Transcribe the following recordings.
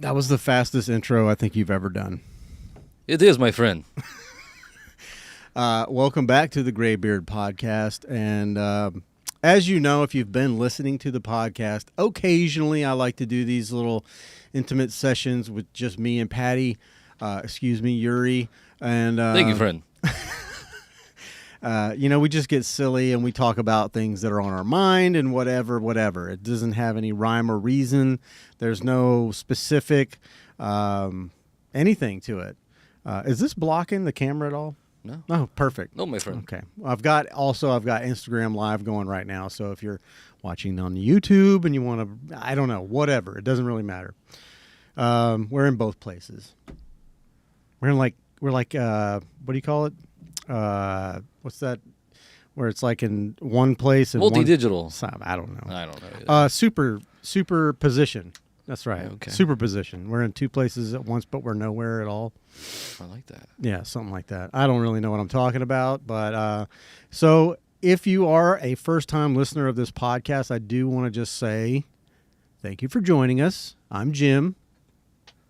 That was the fastest intro I think you've ever done. It is, my friend. Welcome back to the Graybeard Podcast. And as you know, if you've been listening to the podcast, occasionally I like to do these little intimate sessions with just me and Patty. Yuri. And Thank you, friend. We just get silly and we talk about things that are on our mind and whatever. It doesn't have any rhyme or reason. There's no specific anything to it. Is this blocking the camera at all? No. Oh, perfect. No, my friend. Okay. I've got Instagram Live going right now. So if you're watching on YouTube and you want to, I don't know, whatever. It doesn't really matter. We're in both places. We're like, what do you call it? What's that? Where it's like in one place and multi-digital. I don't know. I don't know. Superposition. That's right. Okay. Superposition. We're in two places at once, but we're nowhere at all. I like that. Yeah, something like that. I don't really know what I'm talking about, but so if you are a first-time listener of this podcast, I do want to just say thank you for joining us. I'm Jim.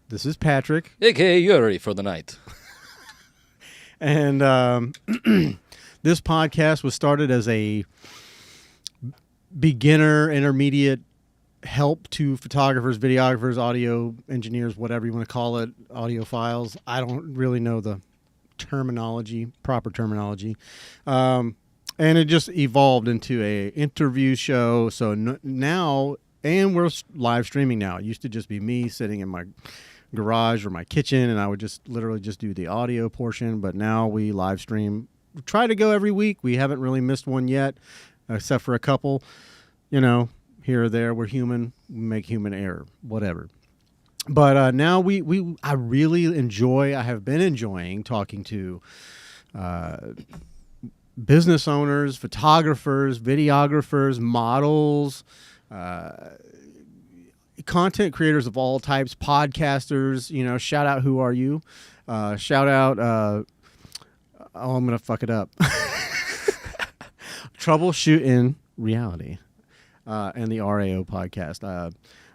This is Patrick. AKA Yuri for the night. And this podcast was started as a beginner, intermediate help to photographers, videographers, audio engineers, whatever you want to call it, audiophiles. I don't really know the proper terminology. And it just evolved into a interview show. So now, and we're live streaming now. It used to just be me sitting in my garage or my kitchen, and I would just literally just do the audio portion, but now we live stream. We try to go every week. We haven't really missed one yet, except for a couple, here or there. We're human. We make human error, whatever. But now I really I have been enjoying talking to business owners, photographers, videographers, models, content creators of all types, podcasters, shout out Who Are You? Shout out, I'm going to fuck it up. Troubleshooting Reality and the RAO podcast.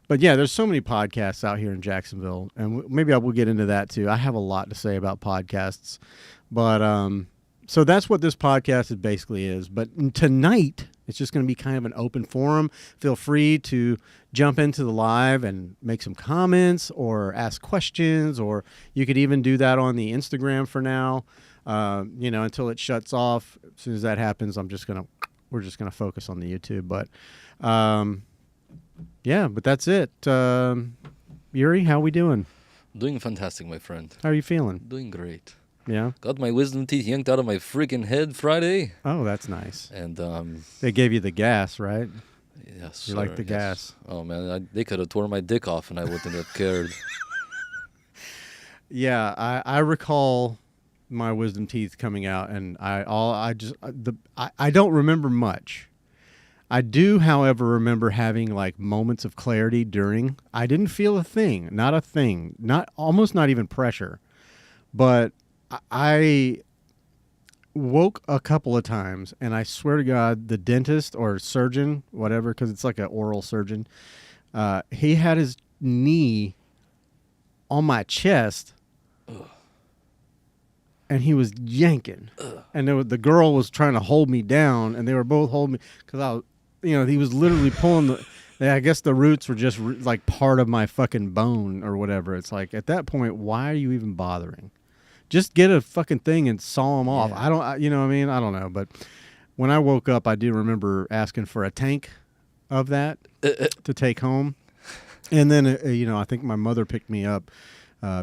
But yeah, there's so many podcasts out here in Jacksonville, and maybe I will get into that too. I have a lot to say about podcasts. But so that's what this podcast basically is. But tonight, it's just going to be kind of an open forum. Feel free to jump into the live and make some comments or ask questions, or you could even do that on the Instagram for now, until it shuts off. As soon as that happens, we're just going to focus on the YouTube. But, but that's it. Yuri, how we doing? Doing fantastic, my friend. How are you feeling? Doing great. Yeah. Got my wisdom teeth yanked out of my freaking head Friday. Oh, that's nice. And they gave you the gas, right? Yes. You like the gas? Oh man, they could have torn my dick off, and I wouldn't have cared. Yeah, I recall my wisdom teeth coming out, and I don't remember much. I do, however, remember having like moments of clarity during. I didn't feel a thing, almost not even pressure, but I woke a couple of times, and I swear to God, the dentist or surgeon, whatever, because it's like an oral surgeon, he had his knee on my chest. Ugh. And he was yanking. Ugh. And the girl was trying to hold me down, and they were both holding me because I was, he was literally pulling I guess the roots were just like part of my fucking bone or whatever. It's like at that point, why are you even bothering? Just get a fucking thing and saw them off. Yeah. I don't know. But when I woke up, I do remember asking for a tank of that to take home. And then, I think my mother picked me up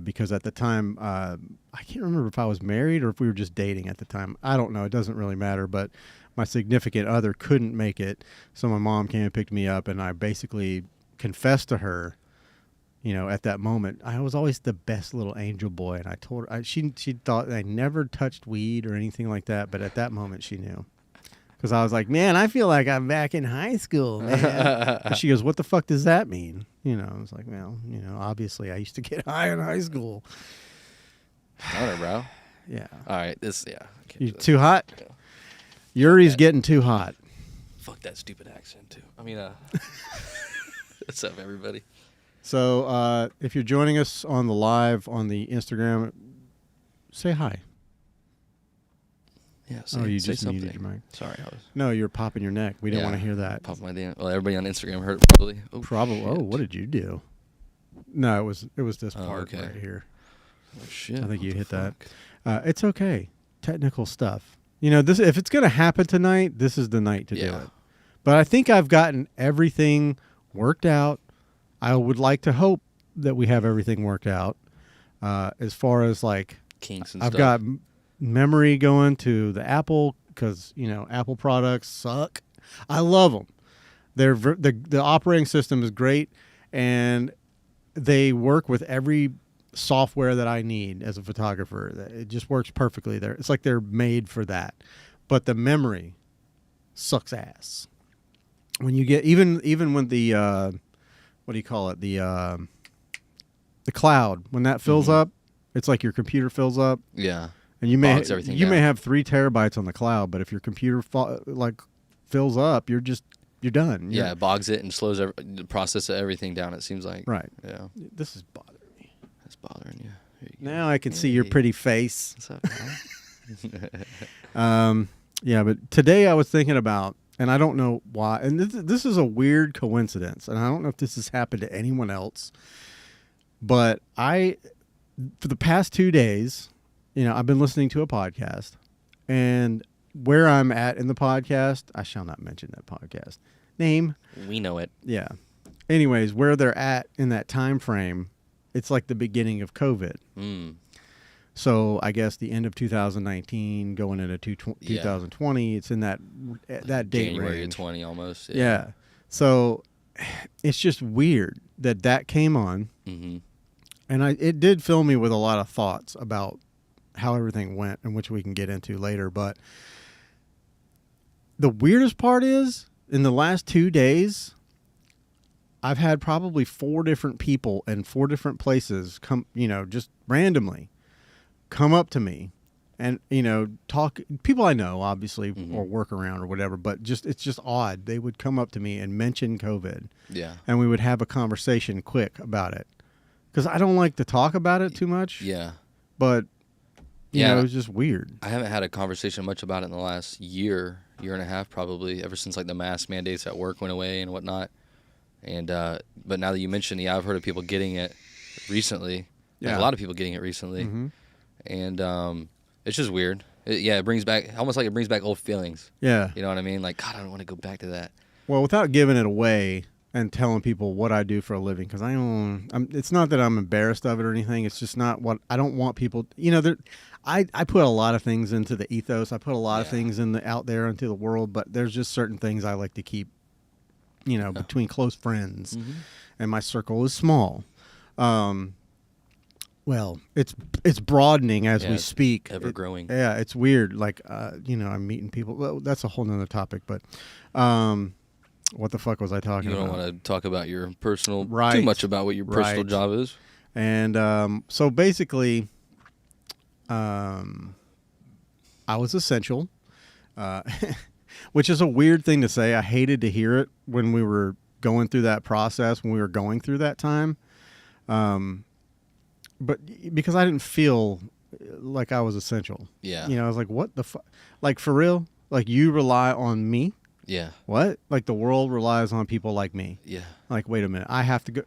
because at the time, I can't remember if I was married or if we were just dating at the time. I don't know. It doesn't really matter. But my significant other couldn't make it. So my mom came and picked me up, and I basically confessed to her, at that moment, I was always the best little angel boy. And I told her, she thought I never touched weed or anything like that. But at that moment, she knew. Because I was like, man, I feel like I'm back in high school, man. And she goes, what the fuck does that mean? I was like, well, obviously I used to get high in high school. All right, bro. Yeah. All right, You too hot? Yeah. Yuri's getting too hot. Fuck that stupid accent, too. What's up, everybody? So if you're joining us on the live on the Instagram, say hi. Yeah. You say just something. muted your mic. Sorry, I was. No, you're popping your neck. We didn't want to hear that. Pop my damn. Well, everybody on Instagram heard it probably. Oh, Probably. shit. Oh, what did you do? No, it was this part okay. right here. Oh, shit. I think you hit fuck? that. It's okay. Technical stuff. This if it's going to happen tonight, this is the night to do it. But I think I've gotten everything worked out. I would like to hope that we have everything worked out. As far as like Kinks and I've stuff. got memory going to the Apple because Apple products suck. I love them. The operating system is great, and they work with every software that I need as a photographer. It just works perfectly there. It's like they're made for that. But the memory sucks ass. When you get even when the what do you call it? The cloud, when that fills up, it's like your computer fills up. Yeah. And you may Bogs everything may down. have 3 terabytes on the cloud, but if your computer fills up, you're done. Yeah, it bogs it and slows the process of everything down, it seems like. Right. Yeah. This is bothering me. That's bothering you. Here you go. Now I can see your pretty face. What's up, man? Yeah, but today I was thinking about, and I don't know why, and this is a weird coincidence, and I don't know if this has happened to anyone else, but for the past 2 days, I've been listening to a podcast, and where I'm at in the podcast, I shall not mention that podcast name. We know it. Yeah. Anyways, where they're at in that time frame, it's like the beginning of COVID. Mm. So I guess the end of 2019, going into 2020, it's in that date January range. of 20 almost. Yeah. So it's just weird that came on, Mm-hmm. and it did fill me with a lot of thoughts about how everything went, and which we can get into later. But the weirdest part is, in the last 2 days, I've had probably 4 different people in 4 different places come, just randomly come up to me and, talk. People I know, obviously, or work around or whatever, but it's just odd. They would come up to me and mention COVID. Yeah. And we would have a conversation quick about it. Because I don't like to talk about it too much. Yeah. But, you Yeah. know, it was just weird. I haven't had a conversation much about it in the last year and a half, probably, ever since like the mask mandates at work went away and whatnot. And but now that you mentioned it, I've heard of people getting it recently. Like, Yeah. a lot of people getting it recently. Mhm. And it's just weird. It brings back, almost like it brings back old feelings. Yeah. You know what I mean? Like, God, I don't want to go back to that. Well, without giving it away and telling people what I do for a living, because it's not that I'm embarrassed of it or anything. It's just not what I don't want people. I put a lot of things into the ethos. I put a lot of things out there into the world, but there's just certain things I like to keep, between close friends, and my circle is small. Well, it's broadening as we speak. Ever growing. It's weird. Like, I'm meeting people. Well, that's a whole nother topic, but, what the fuck was I talking You about? don't want to talk about your personal, Right. too much about what your personal Right. job is. And so basically, I was essential, which is a weird thing to say. I hated to hear it when we were going through that process, when we were going through that time. But because I didn't feel like I was essential. Yeah. I was like, what the fuck? Like, for real? Like, you rely on me? Yeah. What? Like, the world relies on people like me. Yeah. Like, wait a minute. I have to go.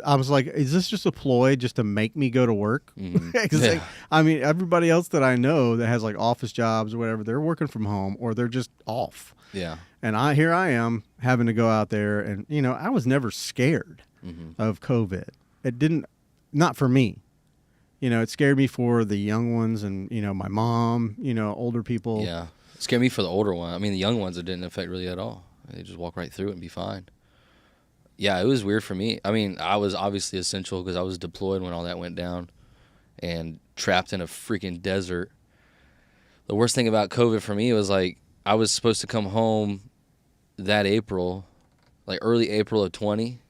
I was like, is this just a ploy just to make me go to work? Mhm. 'Cause, Yeah. like, I mean, everybody else that I know that has like office jobs or whatever, they're working from home or they're just off. Yeah. And here I am having to go out there, and I was never scared of COVID. It didn't, not for me. It scared me for the young ones and my mom. Older people. Yeah. It scared me for the older one. I mean, the young ones, it didn't affect really at all. They just walk right through it and be fine. Yeah, it was weird for me. I mean, I was obviously essential because I was deployed when all that went down and trapped in a freaking desert. The worst thing about COVID for me was, like, I was supposed to come home that April, like early April of 20,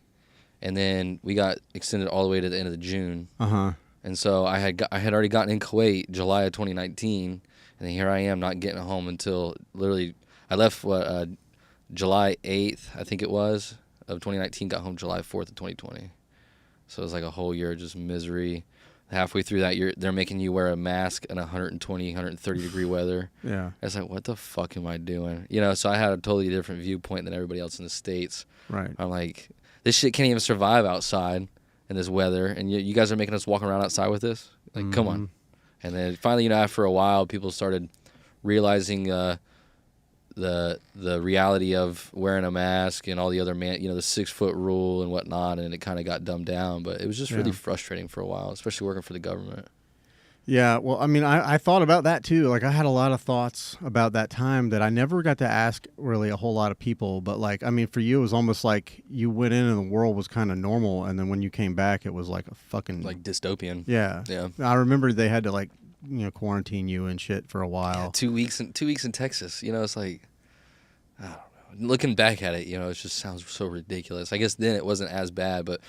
and then we got extended all the way to the end of June. Uh-huh. And so I had already gotten in Kuwait July of 2019, and then here I am not getting home until literally I left July 8th, I think it was, of 2019, got home July 4th of 2020. So it was like a whole year of just misery. Halfway through that year, they're making you wear a mask in 120, 130 degree weather. Yeah. I was like, what the fuck am I doing? You know, so I had a totally different viewpoint than everybody else in the States. Right. I'm like, this shit can't even survive outside in this weather, and you guys are making us walk around outside with this? Like, come on. And then finally, you know, after a while, people started realizing the reality of wearing a mask and all the other the 6 foot rule and whatnot, and it kind of got dumbed down. But it was just really frustrating for a while, especially working for the government. Yeah, well, I mean, I thought about that too. Like, I had a lot of thoughts about that time that I never got to ask really a whole lot of people. But, like, I mean, for you, it was almost like you went in and the world was kind of normal. And then when you came back, it was like a fucking... Like dystopian. Yeah. Yeah. I remember they had to, like, quarantine you and shit for a while. Yeah, 2 weeks in Texas. You know, it's like, I don't know. Looking back at it, you know, it just sounds so ridiculous. I guess then it wasn't as bad, but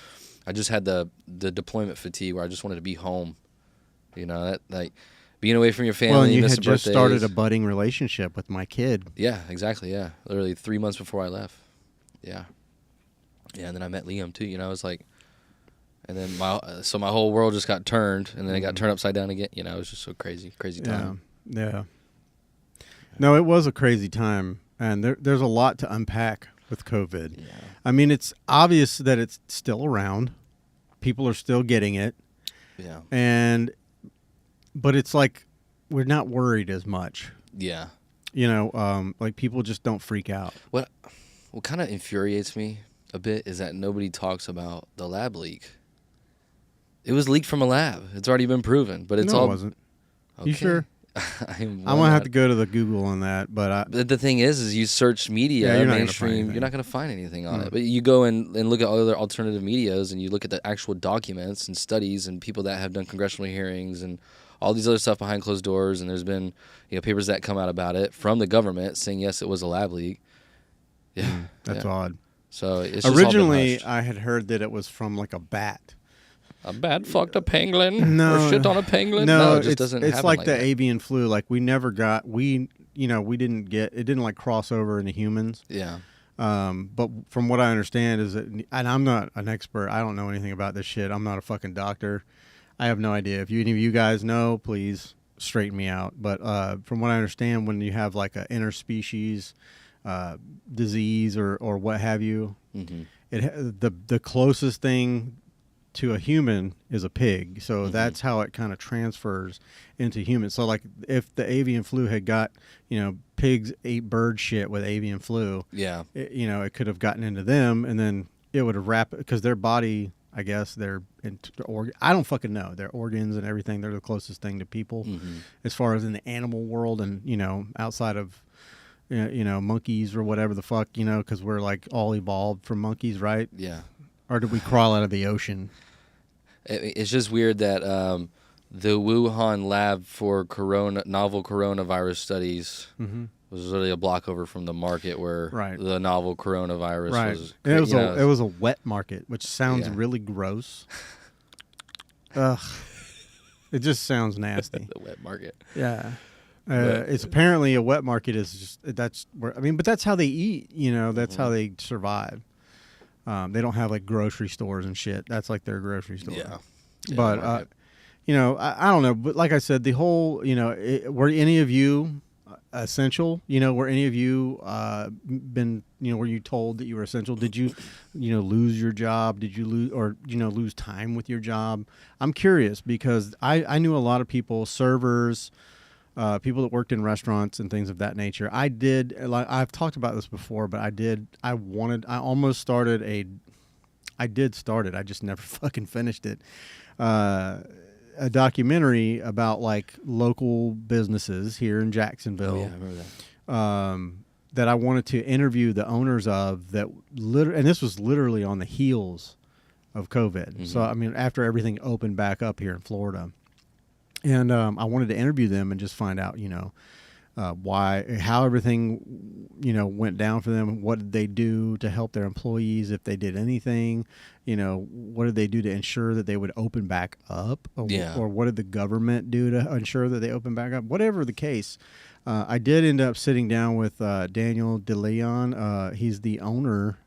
I just had the deployment fatigue where I just wanted to be home. You know, that like being away from your family. Well, and you miss had the just birthdays. started a budding relationship with my kid. Yeah, exactly. Yeah, literally 3 months before I left. Yeah, and then I met Liam too. You know, I was like, and then my whole world just got turned, and then it got turned upside down again. You know, it was just so crazy time. Yeah. No, it was a crazy time, and there's a lot to unpack with COVID. Yeah. I mean, it's obvious that it's still around. People are still getting it. Yeah. But it's like we're not worried as much. Yeah. You know, like people just don't freak out. What kind of infuriates me a bit is that nobody talks about the lab leak. It was leaked from a lab. It's already been proven, but it's no, all. It wasn't. Okay. You sure? I'm gonna have to go to the Google on that, but the thing is you search media, you're mainstream, you're not going to find anything on it. But you go and look at other alternative medias, and you look at the actual documents and studies and people that have done congressional hearings and all these other stuff behind closed doors. And there's been papers that come out about it from the government saying yes, it was a lab leak. Yeah, that's odd. So it's just originally I had heard that it was from like a bat. A bat fucked a pangolin? No. Or shit on a pangolin? No, it just doesn't happen. It's like the that. avian flu. Like we didn't get, it didn't like cross over into humans. Yeah. But from what I understand is that, and I'm not an expert. I don't know anything about this shit. I'm not a fucking doctor. I have no idea. If any of you guys know, please straighten me out. But from what I understand, when you have like an interspecies disease or what have you, the closest thing to a human is a pig. So that's how it kind of transfers into humans. So like if the avian flu had got, pigs ate bird shit with avian flu, it could have gotten into them, and then it would have wrapped, because their body, I guess, I don't fucking know. Their organs and everything, they're the closest thing to people as far as in the animal world, and, outside of, monkeys or whatever the fuck, because we're like all evolved from monkeys, right? Yeah. Or did we crawl out of the ocean? It's just weird that the Wuhan lab for novel coronavirus studies was really a block over from the market where the novel coronavirus was. It was a wet market, which sounds really gross. Ugh. It just sounds nasty. The wet market. Yeah. It's apparently a wet market but that's how they eat, that's how they survive. They don't have like grocery stores and shit. That's like their grocery store. Yeah. But, I don't know. But like I said, the whole, were any of you essential? Were any of you were you told that you were essential? Did you, lose your job? Did you lose time with your job? I'm curious because I knew a lot of people, servers, people that worked in restaurants and things of that nature. I've talked about this before, but I did start it. I just never fucking finished it. A documentary about like local businesses here in Jacksonville. Oh, yeah, I remember that. That I wanted to interview the owners of that. And this was literally on the heels of COVID. So, I mean, after everything opened back up here in Florida. And I wanted to interview them and just find out, how everything, went down for them. What did they do to help their employees if they did anything? What did they do to ensure that they would open back up? Or what did the government do to ensure that they open back up? Whatever the case, I did end up sitting down with Daniel DeLeon. He's the owner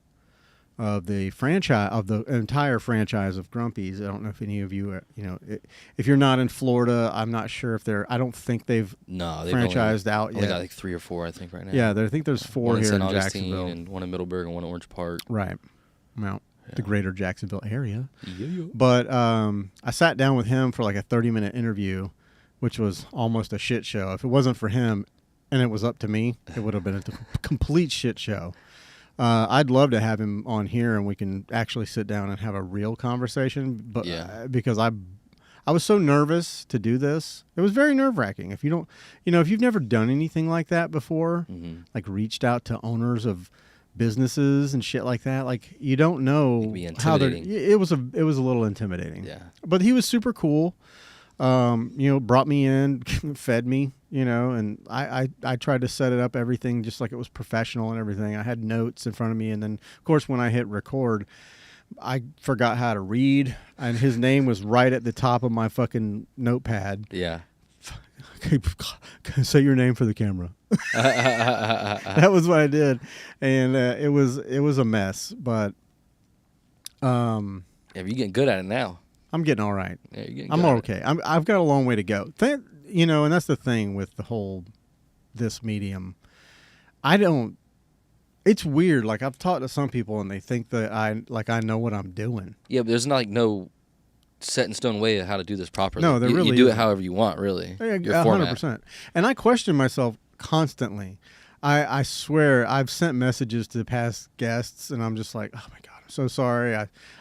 of the franchise, of the entire franchise of Grumpy's. I don't know if any of you, if you're not in Florida, I'm not sure if they're. I don't think they've franchised out yet. Only got like 3 or 4, I think, right now. Yeah, I think there's 4 one here in in St. Augustine, Jacksonville, and one in Middleburg, and one in Orange Park. Right. Well, the greater Jacksonville area. Yeah. But I sat down with him for like a 30-minute interview, which was almost a shit show. If it wasn't for him and it was up to me, it would have been a complete shit show. I'd love to have him on here and we can actually sit down and have a real conversation. But because I was so nervous to do this. It was very nerve-wracking. If you don't, if you've never done anything like that before, like reached out to owners of businesses and shit like that, like you don't know how they're. It was a little intimidating. Yeah. But he was super cool. Brought me in, fed me, and I tried to set it up, everything just like it was professional and everything. I had notes in front of me, and then of course when I hit record, I forgot how to read, and his name was right at the top of my fucking notepad. Yeah. Say your name for the camera. That was what I did, and it was a mess, but yeah, you're getting good at it now. I'm getting all right. Yeah, you're getting I'm okay. I've got a long way to go. And that's the thing with the whole this medium. It's weird. Like I've talked to some people and they think that I know what I'm doing. Yeah, but there's not like no set in stone way of how to do this properly. No, there really you do isn't. it however you want, really. Yeah, your format. 100%. And I question myself constantly. I swear I've sent messages to past guests and I'm just like, oh my God, I'm so sorry.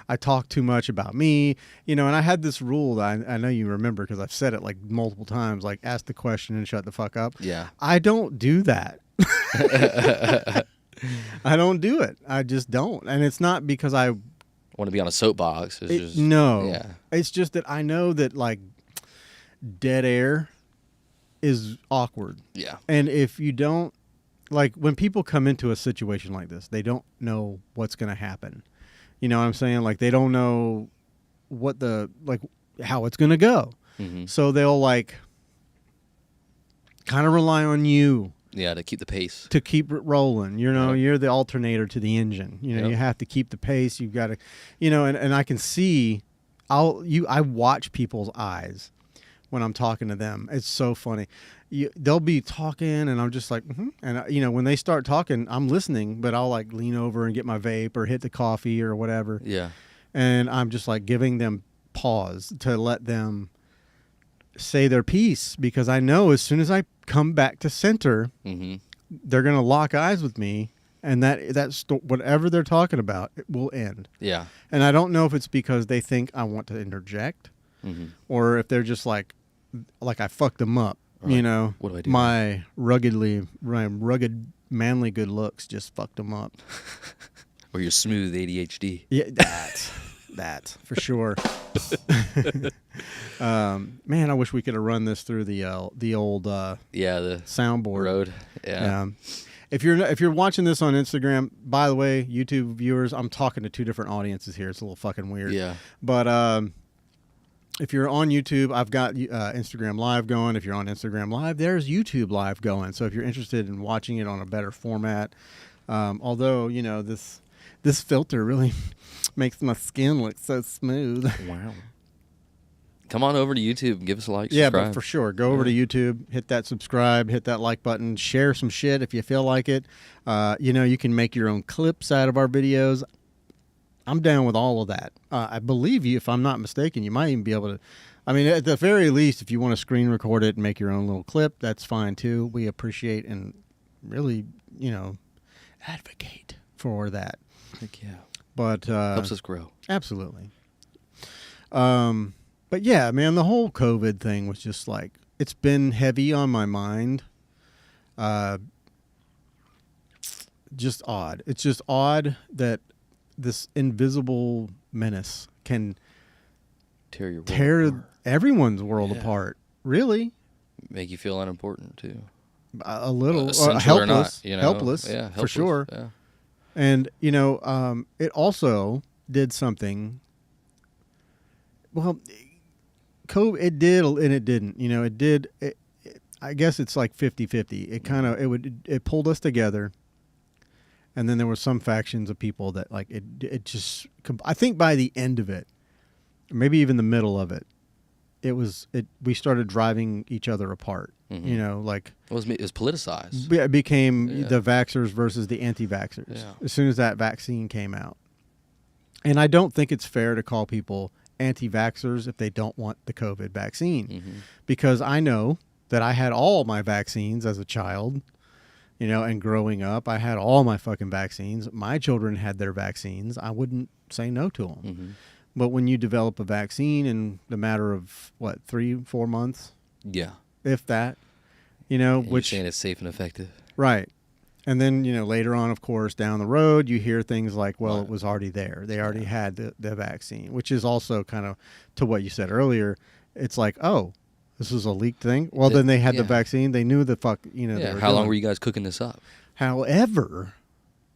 I talk too much about me, and I had this rule that I know you remember because I've said it like multiple times, like ask the question and shut the fuck up. Yeah. I don't do that. I don't do it. I just don't. And it's not because I want to be on a soapbox. No. Yeah. It's just that I know that like dead air is awkward. Yeah. And if you don't, like when people come into a situation like this, they don't know what's going to happen. You know what I'm saying? Like they don't know how it's going to go. Mm-hmm. So they'll like kind of rely on you. Yeah, to keep the pace. To keep it rolling. You're the alternator to the engine. You have to keep the pace. You've got to, and I can see, I watch people's eyes when I'm talking to them. It's so funny. They'll be talking and I'm just like, and when they start talking, I'm listening, but I'll like lean over and get my vape or hit the coffee or whatever. Yeah. And I'm just like giving them pause to let them say their piece because I know as soon as I come back to center, mm-hmm. they're going to lock eyes with me and that's whatever they're talking about, it will end. Yeah. And I don't know if it's because they think I want to interject mm-hmm. or if they're just like I fucked them up. What do I do? My rugged, manly good looks just fucked them up. Or your smooth ADHD. Yeah, that for sure. Man, I wish we could have run this through the old the soundboard road. Yeah. If you're watching this on Instagram, by the way, YouTube viewers, I'm talking to 2 different audiences here. It's a little fucking weird. Yeah. But if you're on YouTube, I've got Instagram Live going. If you're on Instagram Live, there's YouTube Live going. So if you're interested in watching it on a better format, although this filter really makes my skin look so smooth. Wow. Come on over to YouTube and give us a like. Yeah, subscribe. but for sure, go over to YouTube, hit that subscribe, hit that like button, share some shit if you feel like it. You can make your own clips out of our videos. I'm down with all of that. I believe you, if I'm not mistaken, you might even be able to. I mean, at the very least, if you want to screen record it and make your own little clip, that's fine too. We appreciate and really, advocate for that. Heck yeah. But helps us grow. Absolutely. But yeah, man, the whole COVID thing was just like it's been heavy on my mind. Just odd. It's just odd that this invisible menace can tear everyone's world apart. Really? Make you feel unimportant too. A little helpless, or not, helpless. Yeah, helpless for sure. Yeah. And it also did something. Well, COVID, it did and it didn't. It did. I guess it's like 50-50. It kind of it pulled us together. And then there were some factions of people that like it just, I think by the end of it, maybe even the middle of it, we started driving each other apart. Mm-hmm. You know, like it was politicized. It became the vaxxers versus the anti-vaxxers Yeah. as soon as that vaccine came out. And I don't think it's fair to call people anti-vaxxers if they don't want the COVID vaccine, Mm-hmm. because I know that I had all my vaccines as a child, you know, and growing up, I had all my fucking vaccines. My children had their vaccines. I wouldn't say no to them. Mm-hmm. But when you develop a vaccine in the matter of, 3-4 months, Yeah. if that, you know, And which... you're saying it's safe and effective. Right. And then, you know, later on, of course, down the road, you hear things like, well, Right. it was already there. They already had the vaccine, which is also kind of to what you said earlier. It's like, oh, this is a leaked thing. Well, then they had the vaccine. They knew the fuck, you know. Yeah. How long were you guys cooking this up? However,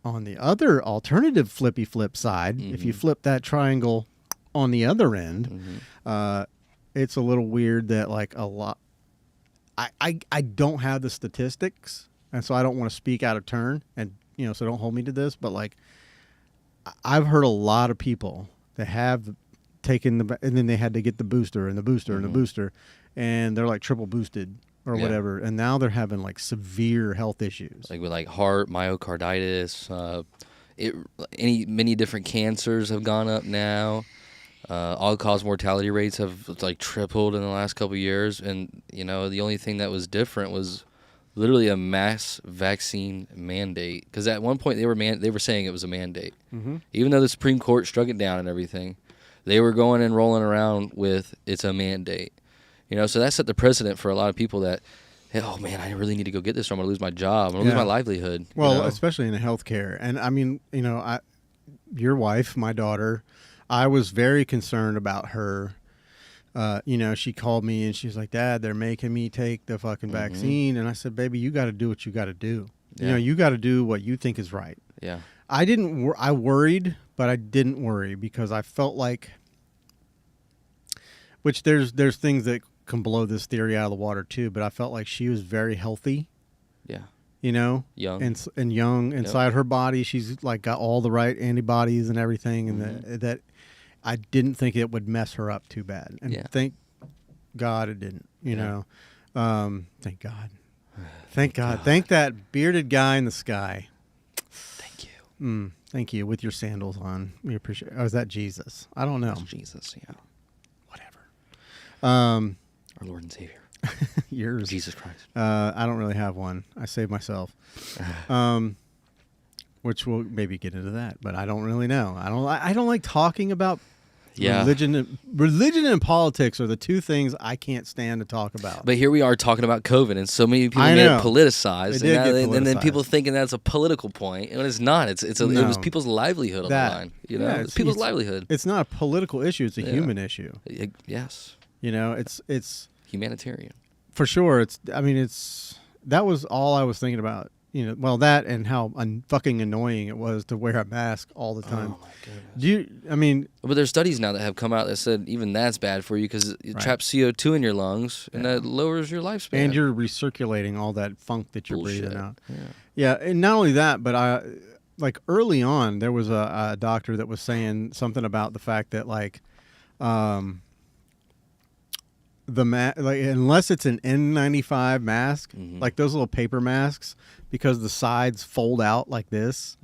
on the other alternative flippy flip side, if you flip that triangle on the other end, it's a little weird that like a lot. I don't have the statistics, and so I don't want to speak out of turn, and you know, so don't hold me to this. But like, I've heard a lot of people that have taken and then they had to get the booster and the booster and the booster, and they're like triple boosted or whatever, and now they're having like severe health issues, Like with like heart, myocarditis, many different cancers have gone up now. All-cause mortality rates have like tripled in the last couple of years, and you know the only thing that was different was literally a mass vaccine mandate. Because at one point they were saying it was a mandate, even though the Supreme Court struck it down and everything. They were going and rolling around with it's a mandate, you know. So that set the precedent for a lot of people that, hey, oh man, I really need to go get this, or I'm gonna lose my job, I'm gonna lose my livelihood. Well, you know? especially in healthcare, and I mean, you know, your wife, my daughter. I was very concerned about her. You know, she called me and she's like, Dad, they're making me take the fucking vaccine. And I said, baby, you got to do what you got to do. Yeah. You know, you got to do what you think is right. Yeah. I worried, but I didn't worry because I felt like, which there's things that can blow this theory out of the water too, but I felt like she was very healthy. Yeah. You know, Young and young inside her body. She's like got all the right antibodies and everything, and that I didn't think it would mess her up too bad. And thank God it didn't. You know, thank God, thank God, thank that bearded guy in the sky. Thank you. Thank you with your sandals on. We appreciate. Oh, is that Jesus? I don't know. That's Jesus, yeah. Whatever. Our Lord and Savior. Yours. Jesus Christ. I don't really have one. I saved myself. Which we'll maybe get into that, but I don't really know. I don't like talking about religion. Religion and politics are the two things I can't stand to talk about. But here we are talking about COVID, and so many people get it politicized, and then people thinking that's a political point, and it's not. It was people's livelihood on the line. You know, it's people's livelihood. It's not a political issue; it's a human issue. Yes. You know, it's humanitarian for sure. That was all I was thinking about. You know, well, that and how fucking annoying it was to wear a mask all the time. Oh my goodness. But there's studies now that have come out that said even that's bad for you because it traps CO2 in your lungs and that lowers your lifespan. And you're recirculating all that funk that you're breathing out. Yeah, and not only that, but like early on, there was a doctor that was saying something about the fact that like, unless it's an N95 mask, like those little paper masks, because the sides fold out like this.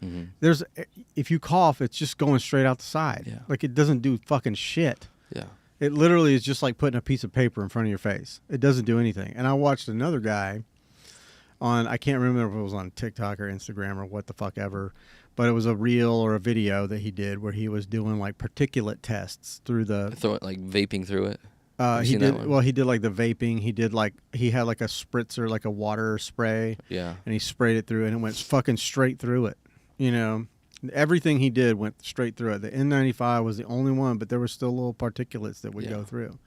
If you cough, it's just going straight out the side. Yeah. Like it doesn't do fucking shit. Yeah. It literally is just like putting a piece of paper in front of your face. It doesn't do anything. And I watched another guy I can't remember if it was on TikTok or Instagram or what the fuck ever, but it was a reel or a video that he did where he was doing like particulate tests through like vaping through it. He did like the vaping. He had like a spritzer, like a water spray. Yeah. And he sprayed it through and it went fucking straight through it. You know, everything he did went straight through it. The N95 was the only one, but there were still little particulates that would go through.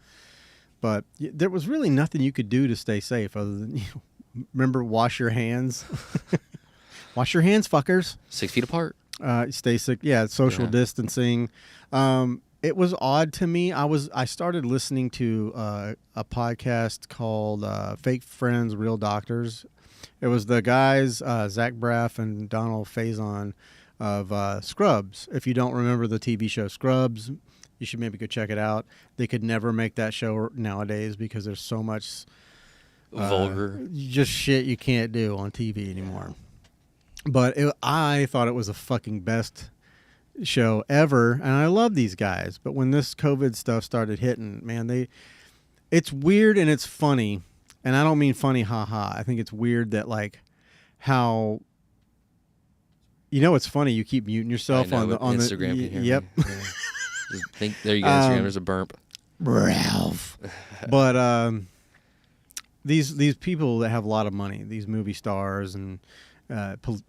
But there was really nothing you could do to stay safe other than, remember, wash your hands. Wash your hands, fuckers. 6 feet apart. Stay sick. Yeah, social distancing. It was odd to me. I started listening to a podcast called Fake Friends, Real Doctors, It was the guys, Zach Braff and Donald Faison of Scrubs. If you don't remember the TV show Scrubs, you should maybe go check it out. They could never make that show nowadays because there's so much vulgar, just shit you can't do on TV anymore. But I thought it was the fucking best show ever, and I love these guys. But when this COVID stuff started hitting, man, it's weird and it's funny. And I don't mean funny, haha. I think it's weird that like how it's funny. You keep muting yourself on the Instagram. Can hear yep. Me. Yeah. There you go. Instagram. There's a burp. Ralph. But these people that have a lot of money, these movie stars and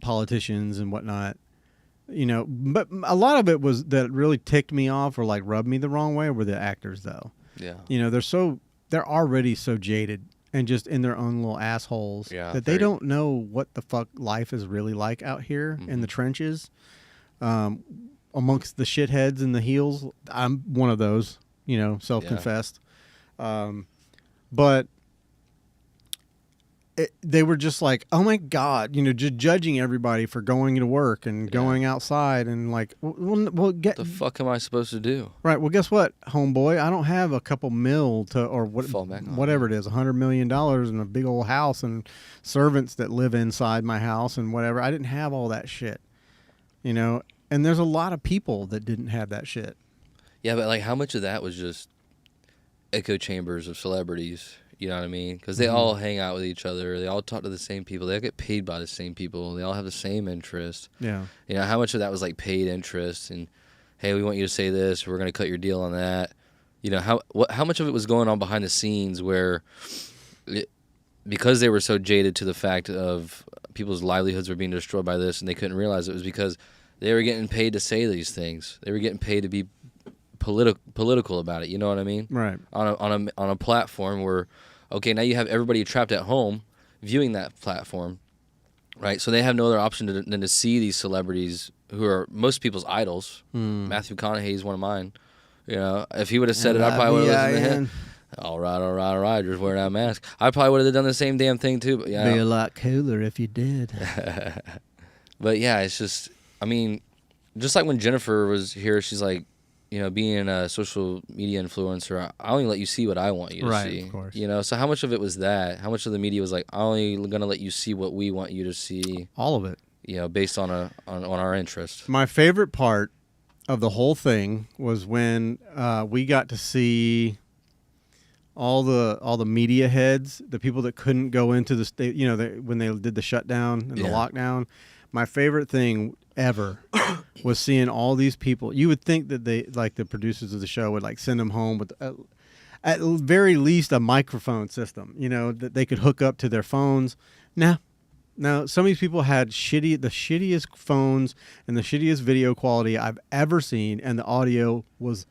politicians and whatnot, but a lot of it was that really ticked me off or like rubbed me the wrong way were the actors though. Yeah. They're already so jaded and just in their own little assholes that they don't know what the fuck life is really like out here in the trenches, amongst the shitheads and the heels. I'm one of those, self-confessed. But they were just like, oh my God, just judging everybody for going to work and going outside and like, well, the fuck am I supposed to do? Right. Well, guess what, homeboy? I don't have a couple mil whatever it is, $100 million and a big old house and servants that live inside my house and whatever. I didn't have all that shit, and there's a lot of people that didn't have that shit. Yeah, but like how much of that was just echo chambers of celebrities? You know what I mean? Because they all hang out with each other. They all talk to the same people. They all get paid by the same people. They all have the same interest. Yeah. How much of that was like paid interest and, hey, we want you to say this. We're going to cut your deal on that. How much of it was going on behind the scenes where, because they were so jaded to the fact of people's livelihoods were being destroyed by this, and they couldn't realize it was because they were getting paid to say these things. They were getting paid to be political about it. You know what I mean? Right. On a platform where, okay, now you have everybody trapped at home viewing that platform, right? So they have no other option than to see these celebrities who are most people's idols. Matthew McConaughey is one of mine. If he would have said it, I probably would have listened to him. All right, just wear that mask. I probably would have done the same damn thing too. But be a lot cooler if you did. But yeah, it's just, I mean, just like when Jennifer was here, she's like, being a social media influencer, I only let you see what I want you to see. Right, of course. So how much of it was that? How much of the media was like, I'm only going to let you see what we want you to see? All of it. Based on our interest. My favorite part of the whole thing was when we got to see all the media heads, the people that couldn't go into the state, when they did the shutdown and the lockdown. My favorite thing ever was seeing all these people. You would think that they, like the producers of the show, would like send them home with at very least a microphone system, that they could hook up to their phones. No, some of these people had the shittiest phones and the shittiest video quality I've ever seen, and the audio was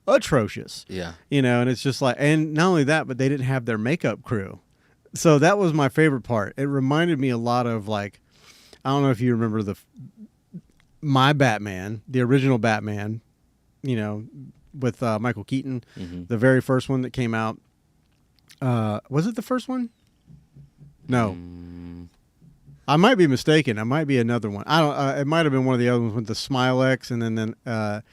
atrocious. Yeah. And it's just like, and not only that, but they didn't have their makeup crew. So that was my favorite part. It reminded me a lot of like, I don't know if you remember my Batman, the original Batman, with Michael Keaton, the very first one that came out. Was it the first one? No. I might be mistaken. It might be another one. I don't. It might have been one of the other ones with the Smilex, and then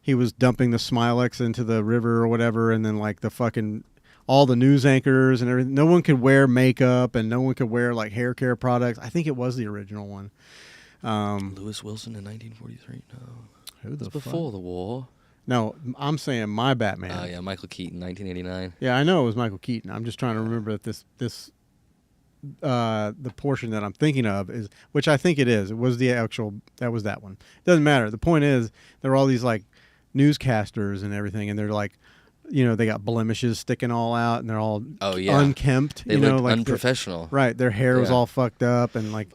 he was dumping the Smilex into the river or whatever, and then like the fucking all the news anchors and everything. No one could wear makeup, and no one could wear like hair care products. I think it was the original one. Lewis Wilson in 1943. No, who the fuck? Before the war. No, I'm saying my Batman. Yeah, Michael Keaton, 1989. Yeah, I know it was Michael Keaton. I'm just trying to remember that the portion that I'm thinking of is, which I think it is. It was that was that one. It doesn't matter. The point is, there are all these like newscasters and everything, and they're like, they got blemishes sticking all out, and they're all unkempt. They look like unprofessional. Right, their hair was all fucked up and like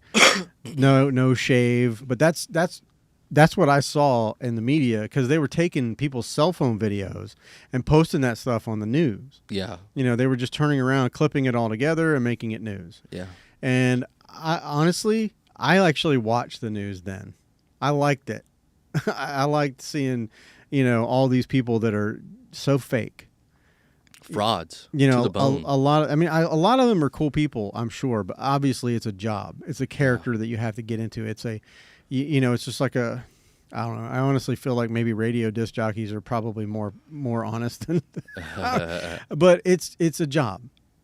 no shave. But that's what I saw in the media, because they were taking people's cell phone videos and posting that stuff on the news. Yeah. They were just turning around, clipping it all together and making it news. Yeah. And I actually watched the news then. I liked it. I liked seeing, all these people that are so fake. frauds. You to know, the bone. a lot of, I mean, a lot of them are cool people, I'm sure, but obviously it's a job. It's a character that you have to get into. It's a, you know, it's just like a, I don't know. I honestly feel like maybe radio disc jockeys are probably more honest than, but it's a job.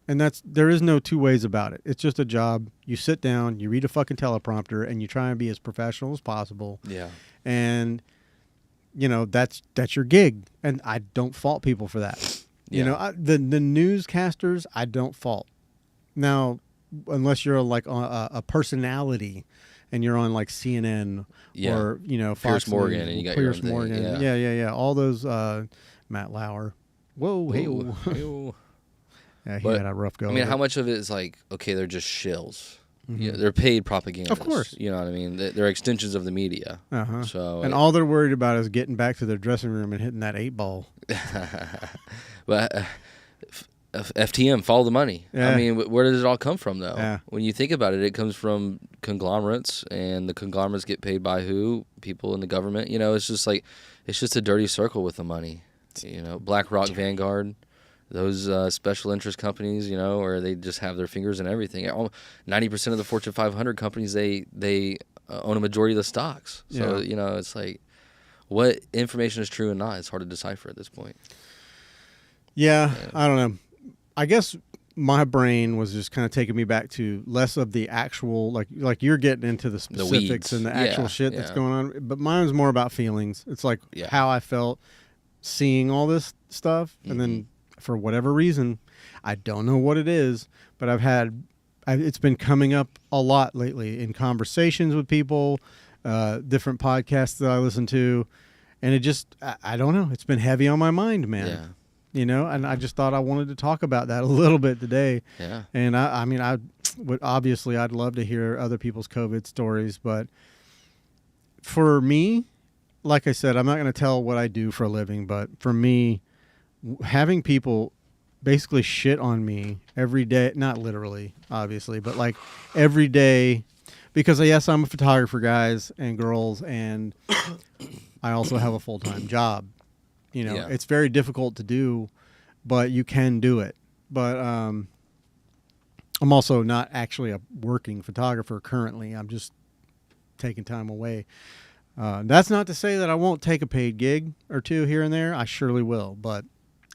And there is no two ways about it. It's just a job. You sit down, you read a fucking teleprompter, and you try and be as professional as possible. Yeah. And, you know, that's your gig. And I don't fault people for that. Yeah. You know, the newscasters, I don't fault. Now, unless you're like a personality and you're on like CNN or, you know, Fox Piers Morgan, News, and you got Piers your own thing. Morgan. Yeah. All those, Matt Lauer. Whoa, hey. Yeah, he had a rough go. I mean, how much of it is like, okay, they're just shills. Mm-hmm. Yeah, they're paid propagandists. Of course. You know what I mean? They're extensions of the media. Uh-huh. So and all they're worried about is getting back to their dressing room and hitting that 8-ball. But FTM, follow the money. Yeah. I mean, where does it all come from, though? Yeah. When you think about it, it comes from conglomerates, and the conglomerates get paid by who? People in the government. You know, it's just like, it's just a dirty circle with the money. You know, BlackRock, Vanguard, those special interest companies, you know, or they just have their fingers in everything. 90% of the Fortune 500 companies, they own a majority of the stocks. So, you know, it's like, what information is true and not? It's hard to decipher at this point. Yeah, I don't know. I guess my brain was just kind of taking me back to less of the actual, like you're getting into the specifics and the actual shit that's going on. But mine was more about feelings. It's like how I felt seeing all this stuff. And then for whatever reason, I don't know what it is, but it's been coming up a lot lately in conversations with people, different podcasts that I listen to. And it just, I don't know. It's been heavy on my mind, man. Yeah. You know, and I just thought I wanted to talk about that a little bit today. Yeah. And I mean, I would obviously, I'd love to hear other people's COVID stories, but for me, like I said, I'm not going to tell what I do for a living, but for me, having people basically shit on me every day, not literally, obviously, but like every day, because yes, I'm a photographer, guys and girls, and I also have a full-time job. You know, it's very difficult to do, but you can do it. But I'm also not actually a working photographer currently. I'm just taking time away. That's not to say that I won't take a paid gig or two here and there. I surely will, but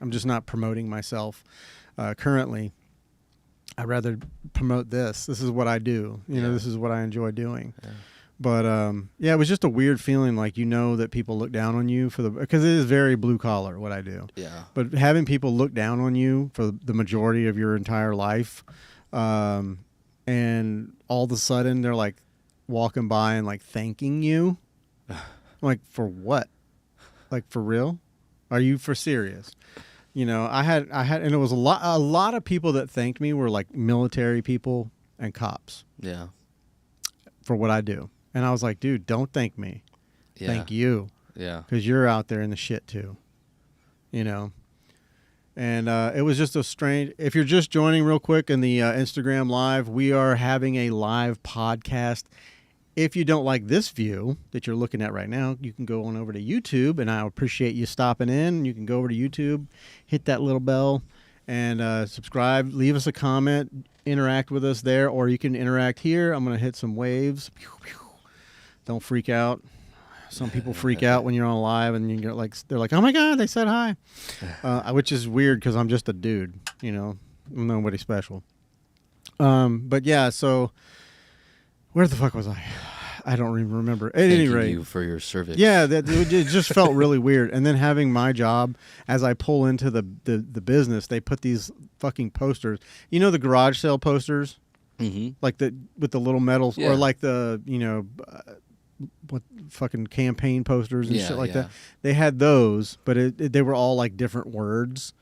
I'm just not promoting myself currently. I'd rather promote this. This is what I do. You know, this is what I enjoy doing. Yeah. But, it was just a weird feeling, like, you know, that people look down on you because it is very blue collar what I do. Yeah. But having people look down on you for the majority of your entire life, and all of a sudden they're like walking by and like thanking you. I'm like, for what? Like, for real? Are you for serious? You know, I had, and it was a lot of people that thanked me were like military people and cops. Yeah. For what I do. And I was like, dude, don't thank me. Yeah. Thank you. Yeah. Because you're out there in the shit too. You know? And it was just a strange... If you're just joining real quick in the Instagram Live, we are having a live podcast. If you don't like this view that you're looking at right now, you can go on over to YouTube, and I appreciate you stopping in. You can go over to YouTube, hit that little bell, and subscribe. Leave us a comment. Interact with us there, or you can interact here. I'm going to hit some waves. Pew, pew. Don't freak out. Some people freak out when you're on live, and you're like, they're like, "Oh my god, they said hi," which is weird because I'm just a dude. You know, I'm nobody special. But yeah, so where the fuck was I? I don't even remember. At any rate, thank you for your service. Yeah, it just felt really weird. And then having my job, as I pull into the business, they put these fucking posters. You know the garage sale posters, like with the little medals, or like the what fucking campaign posters and shit like that. They had those, but they were all like different words,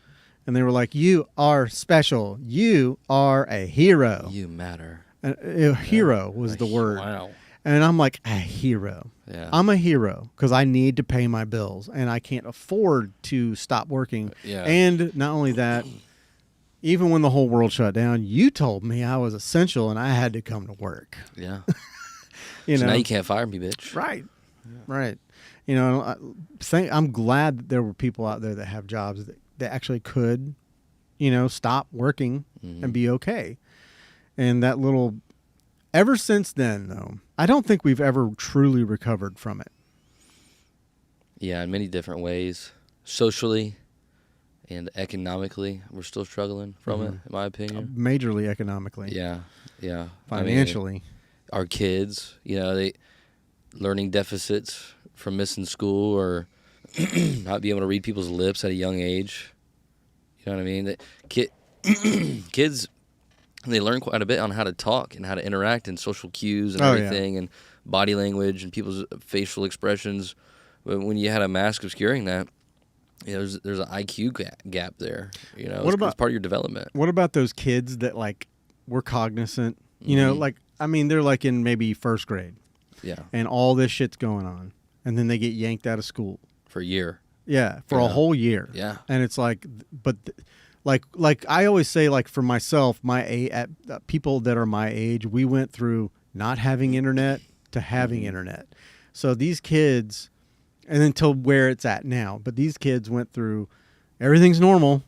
and they were like, "You are special. You are a hero. You matter." A hero was the word. Wow. And I'm like, a hero. Yeah. I'm a hero because I need to pay my bills, and I can't afford to stop working. Yeah. And not only that, even when the whole world shut down, you told me I was essential and I had to come to work. Yeah. So now you can't fire me, bitch. Right. Yeah. Right. You know, I'm glad that there were people out there that have jobs that actually could stop working and be okay. And that little, ever since then, though, I don't think we've ever truly recovered from it. Yeah, in many different ways. Socially and economically, we're still struggling from it, in my opinion. Majorly economically. Yeah. Financially. I mean, our kids, they learning deficits from missing school or not being able to read people's lips at a young age. You know what I mean? Kids, they learn quite a bit on how to talk and how to interact and social cues and everything and body language and people's facial expressions. But when you had a mask obscuring that, there's an IQ gap there. It's part of your development. What about those kids that were cognizant? They're like in maybe first grade. Yeah. And all this shit's going on, and then they get yanked out of school for a year. Yeah, for a whole year. Yeah. And it's like I always say, for myself, people that are my age, we went through not having internet to having internet. So these kids, and then till where it's at now, but these kids went through, everything's normal.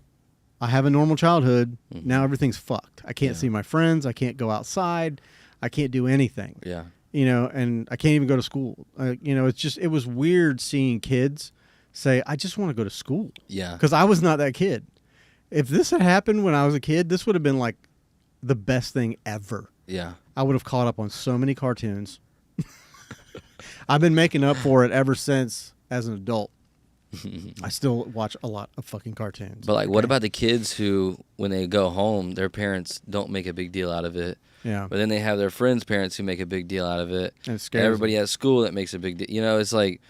I have a normal childhood. Now everything's fucked. I can't see my friends. I can't go outside. I can't do anything. Yeah. And I can't even go to school. It was weird seeing kids say, I just want to go to school. Yeah. Because I was not that kid. If this had happened when I was a kid, this would have been the best thing ever. Yeah. I would have caught up on so many cartoons. I've been making up for it ever since as an adult. I still watch a lot of fucking cartoons. But what about the kids who, when they go home, their parents don't make a big deal out of it? Yeah. But then they have their friends' parents who make a big deal out of it. And it scares everybody them. at school that makes a big deal. It's like,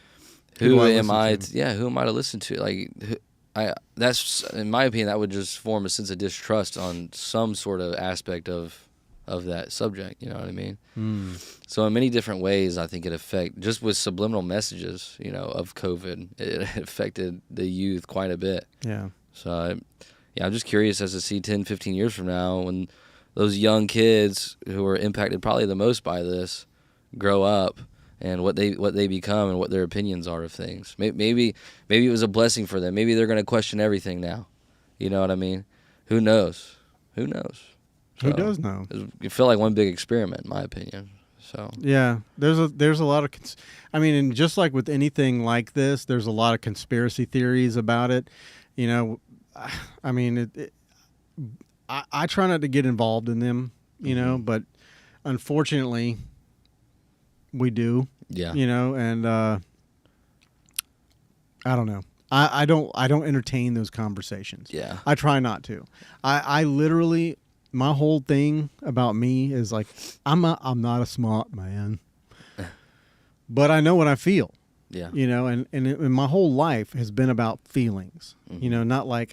who am I to listen to? That's, in my opinion, that would just form a sense of distrust on some sort of aspect of that subject. You know what I mean? So in many different ways, I think it affected, just with subliminal messages, of COVID, it affected the youth quite a bit. Yeah. So, I'm just curious as to see 10, 15 years from now when those young kids who are impacted probably the most by this grow up and what they become and what their opinions are of things. Maybe it was a blessing for them. Maybe they're going to question everything now. You know what I mean? Who knows? Who does know? It felt like one big experiment, in my opinion. So yeah, there's a lot of, and just like with anything like this, there's a lot of conspiracy theories about it. I try not to get involved in them, but unfortunately, we do. Yeah. And I don't know. I don't entertain those conversations. Yeah. I try not to. I literally, my whole thing about me is I'm not a smart man, but I know what I feel. Yeah. And my whole life has been about feelings. Not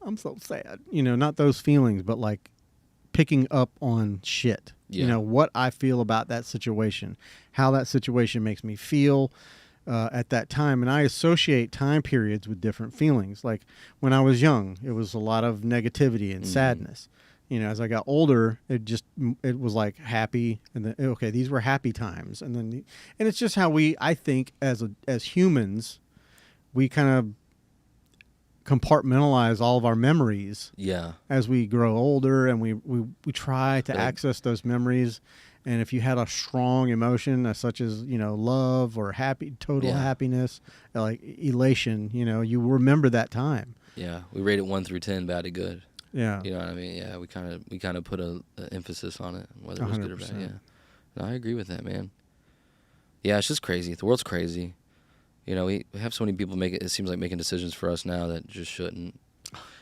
I'm so sad. Not those feelings, but picking up on shit. Yeah. What I feel about that situation, how that situation makes me feel at that time. And I associate time periods with different feelings. Like when I was young, it was a lot of negativity and sadness. As I got older, it was happy, and then okay, these were happy times, and it's just how I think as humans, we kind of compartmentalize all of our memories. Yeah. As we grow older, and we try to access those memories, and if you had a strong emotion such as love or total happiness, like elation, you remember that time. Yeah, we rate it 1 through 10, bad to good. Yeah. You know what I mean? Yeah, we kind of put a emphasis on it, whether it was 100%. Good or bad. Yeah. No, I agree with that, man. Yeah, it's just crazy. The world's crazy. We have so many people it seems like making decisions for us now that just shouldn't.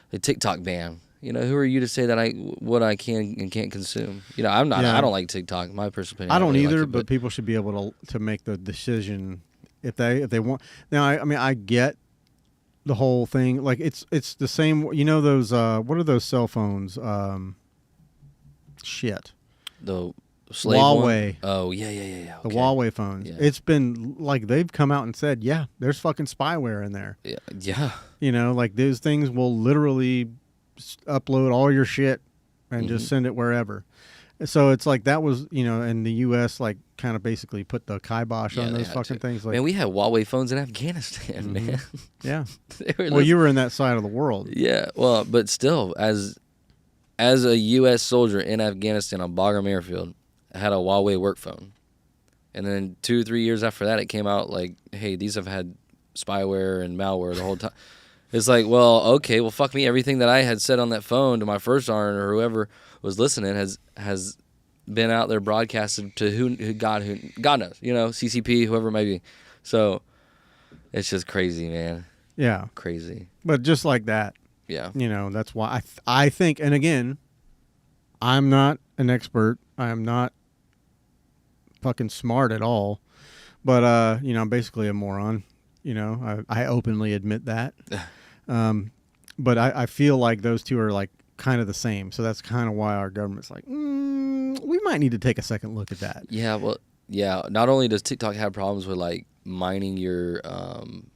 The TikTok ban. Who are you to say that what I can and can't consume? I'm not. Yeah. I don't like TikTok. My personal opinion. I don't really either, like it, but people should be able to make the decision if they want. Now, I get the whole thing. It's the same. Those what are those cell phones? Shit. The slave Huawei. One? Oh yeah. Okay. The Huawei phones. Yeah. It's been they've come out and said, yeah, there's fucking spyware in there. Yeah. Those things will literally upload all your shit and just send it wherever. So it's like that was, in the U.S., like kind of basically put the kibosh Yeah, on they those had fucking to. things. Like, Man, we had Huawei phones in Afghanistan, man. yeah. They were Well, you were in that side of the world. Yeah, well, but still, as a U.S. soldier in Afghanistan on Bagram Airfield, I had a Huawei work phone. And then 2-3 years after that, it came out like, hey, these have had spyware and malware the whole time. It's like, well, okay, well, fuck me. Everything that I had said on that phone to my first sergeant or whoever was listening has been out there broadcasted to who God knows, CCP, whoever it might be. So it's just crazy, man. Yeah. Crazy. But just like that, Yeah. that's why I think, and again, I'm not an expert. I'm not fucking smart at all. But, I'm basically a moron. I openly admit that. But I feel like those two are like kind of the same. So that's kind of why our government's like, we might need to take a second look at that. Yeah, well, yeah. Not only does TikTok have problems with like mining your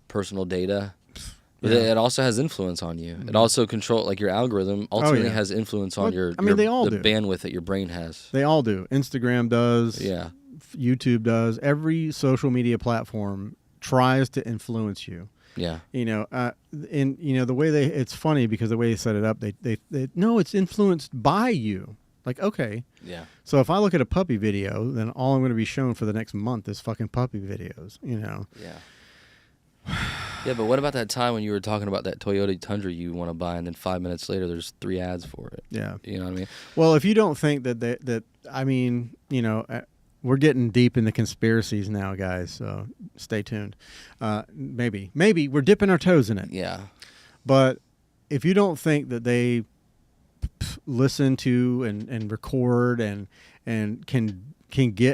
personal data, but it also has influence on you. It also control like your algorithm ultimately has influence on they all the do. bandwidth that your brain has. They all do. Instagram does. Yeah. YouTube does. Every social media platform tries to influence you. Yeah. The way it's funny because the way they set it up, they no, it's influenced by you. Like, okay. Yeah. So if I look at a puppy video, then all I'm going to be shown for the next month is fucking puppy videos, Yeah. Yeah, but what about that time when you were talking about that Toyota Tundra you want to buy, and then 5 minutes later there's 3 ads for it? Yeah. You know what I mean? Well, if you don't think we're getting deep in the conspiracies now, guys, so stay tuned. Maybe we're dipping our toes in it. Yeah. But if you don't think that they listen to and record and can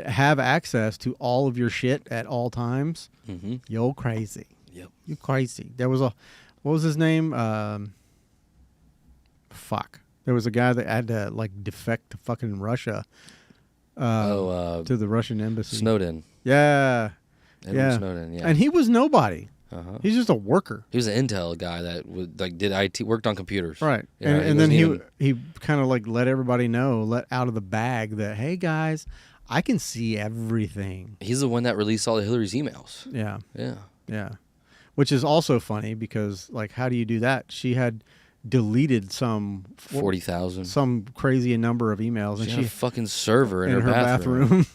have access to all of your shit at all times, you're crazy. Yep. You crazy. There was what was his name? There was a guy that had to like defect to fucking Russia. To the Russian embassy. Snowden. Yeah. Edward Snowden, yeah. And he was nobody. Uh-huh. He's just a worker. He was an Intel guy that would like did IT, worked on computers. Right. You know, and then he kind of like let everybody know, let out of the bag that, hey guys, I can see everything. He's the one that released all of Hillary's emails. Yeah. Yeah. Yeah. Which is also funny because like how do you do that? She had deleted some 40,000, some crazy number of emails, and she had a fucking server in her bathroom.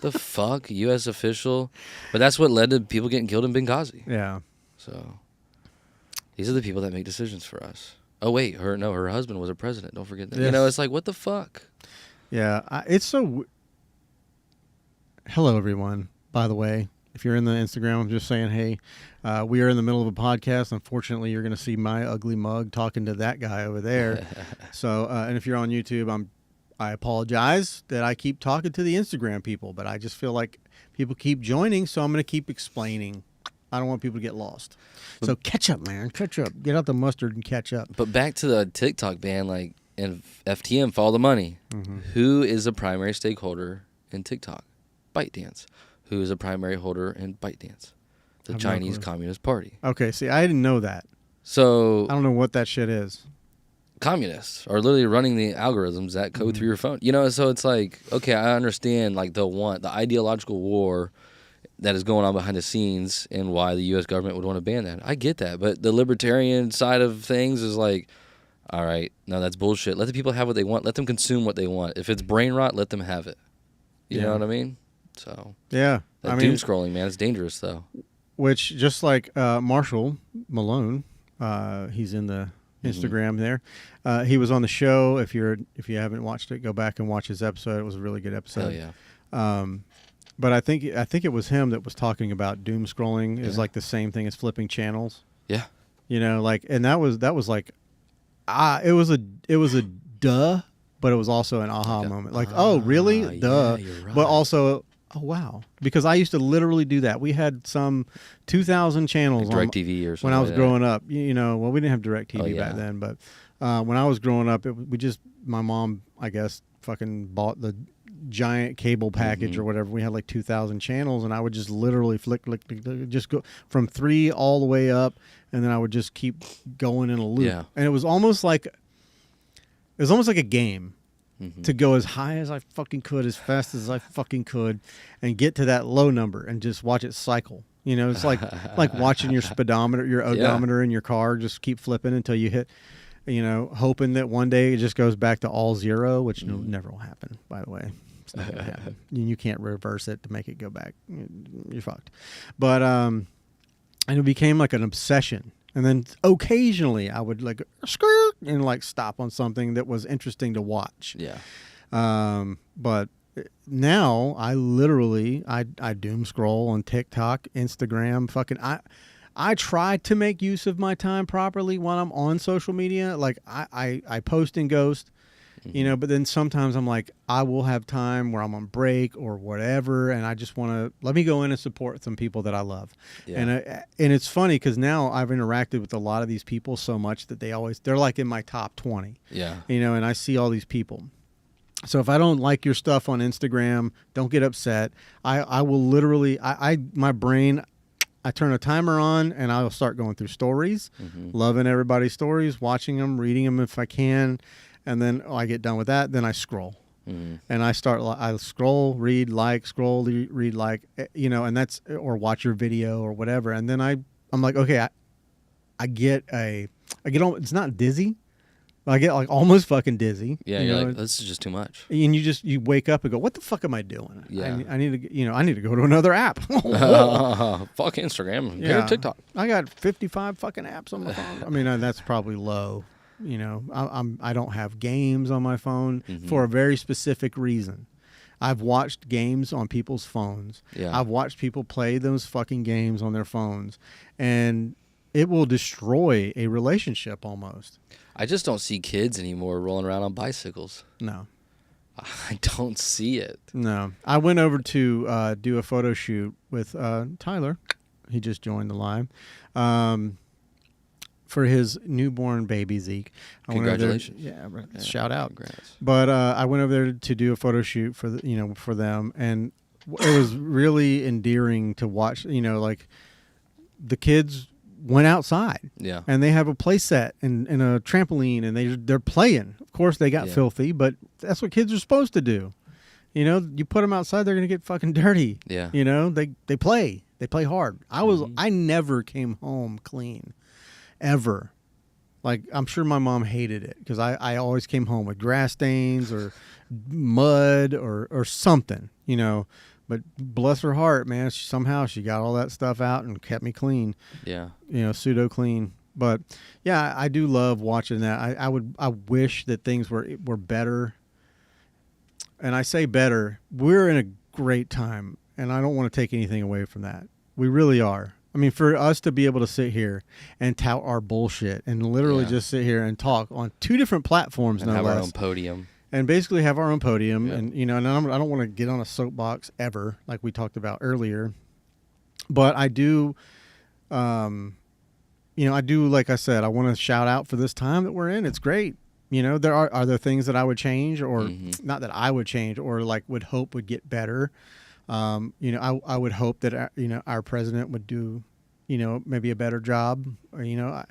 The fuck, U.S. official, but that's what led to people getting killed in Benghazi. Yeah. So these are the people that make decisions for us. Oh wait, her husband was a president. Don't forget that. Yes. It's like what the fuck. Yeah, it's so. Hello, everyone. By the way, if you're in the Instagram, I'm just saying, hey, we are in the middle of a podcast. Unfortunately, you're going to see my ugly mug talking to that guy over there. So, and if you're on YouTube, I apologize that I keep talking to the Instagram people, but I just feel like people keep joining, so I'm going to keep explaining. I don't want people to get lost. So catch up, man. Catch up. Get out the mustard and catch up. But back to the TikTok ban, like, and FTM, follow the money. Mm-hmm. Who is a primary stakeholder in TikTok? ByteDance. Who is a primary holder in ByteDance? The Chinese Communist Party. Okay, see, I didn't know that. So I don't know what that shit is. Communists are literally running the algorithms that go through your phone. So it's like, okay, I understand like the ideological war that is going on behind the scenes and why the U.S. government would want to ban that. I get that. But the libertarian side of things is like, all right, no, that's bullshit. Let the people have what they want. Let them consume what they want. If it's brain rot, let them have it. You know what I mean? So yeah, doom scrolling, man, it's dangerous though. Which just like Marshall Malone, he's in the Instagram there. He was on the show. If you haven't watched it, go back and watch his episode. It was a really good episode. Hell yeah. But I think it was him that was talking about doom scrolling is like the same thing as flipping channels. Yeah. And that was like, it was a duh, but it was also an aha moment. Like, oh really? Duh. Yeah, you're right. But also, oh wow, because I used to literally do that. We had some 2,000 channels like DirecTV or something when I was like growing up. Well, we didn't have DirecTV yeah. back then, but when I was growing up, my mom, I guess, fucking bought the giant cable package or whatever. We had like 2,000 channels, and I would just literally flick, just go from 3 all the way up, and then I would just keep going in a loop. Yeah. And it was almost like a game. to go as high as I fucking could, as fast as I fucking could, and get to that low number and just watch it cycle. You know, it's like watching your speedometer, your odometer in your car, just keep flipping until you hit, you know, hoping that one day it just goes back to all zero, which never will happen, by the way. It's not gonna happen. You can't reverse it to make it go back. You're fucked. But and it became like an obsession. And then occasionally I would like skirt and like stop on something that was interesting to watch. Yeah. But now I literally I doom scroll on TikTok, Instagram, fucking I try to make use of my time properly while I'm on social media. Like I post and ghost, you know, but then sometimes I'm like, I will have time where I'm on break or whatever, and I just want to let me go in and support some people that I love. Yeah. And it's funny because now I've interacted with a lot of these people so much that they're like in my top 20. Yeah. You know, and I see all these people. So if I don't like your stuff on Instagram, don't get upset. I will literally my brain, I turn a timer on and I'll start going through stories, loving everybody's stories, watching them, reading them if I can. And then I get done with that, then I scroll. And I scroll, read, like, scroll, read, like, you know, and that's, or watch your video or whatever. And then I'm like, okay, I get it's not dizzy. I get like almost fucking dizzy. Yeah, you're like, this is just too much. And you wake up and go, what the fuck am I doing? Yeah. I need to go to another app. Fuck Instagram. Get TikTok. I got 55 fucking apps on my phone. I mean, that's probably low. You know, I don't have games on my phone for a very specific reason. I've watched games on people's phones. Yeah. I've watched people play those fucking games on their phones, and it will destroy a relationship almost. I just don't see kids anymore rolling around on bicycles. No. I don't see it. No. I went over to do a photo shoot with Tyler. He just joined the live. For his newborn baby, Zeke. Congratulations. Shout out. Congrats. But I went over there to do a photo shoot for them, and it was really endearing to watch, you know, like the kids went outside. Yeah. And they have a play set and a trampoline, and they're playing. Of course they got filthy, but that's what kids are supposed to do. You know, you put them outside, they're going to get fucking dirty. Yeah. You know, they play. They play hard. I never came home clean. Ever. Like, I'm sure my mom hated it because I always came home with grass stains or mud or something, you know. But bless her heart, man, somehow she got all that stuff out and kept me clean. Yeah. You know, pseudo clean. But yeah, I do love watching that. I wish that things were better. And I say better. We're in a great time, and I don't want to take anything away from that. We really are. I mean, for us to be able to sit here and tout our bullshit and literally just sit here and talk on two different platforms, and no have less, our own podium, and basically have our own podium, and you know, and I don't want to get on a soapbox ever, like we talked about earlier, but I do, you know, like I said, I want to shout out for this time that we're in. It's great. You know, are there things that I would change, or not that I would change, or like would hope would get better. You know, I would hope that our president would do, you know, maybe a better job, or, you know,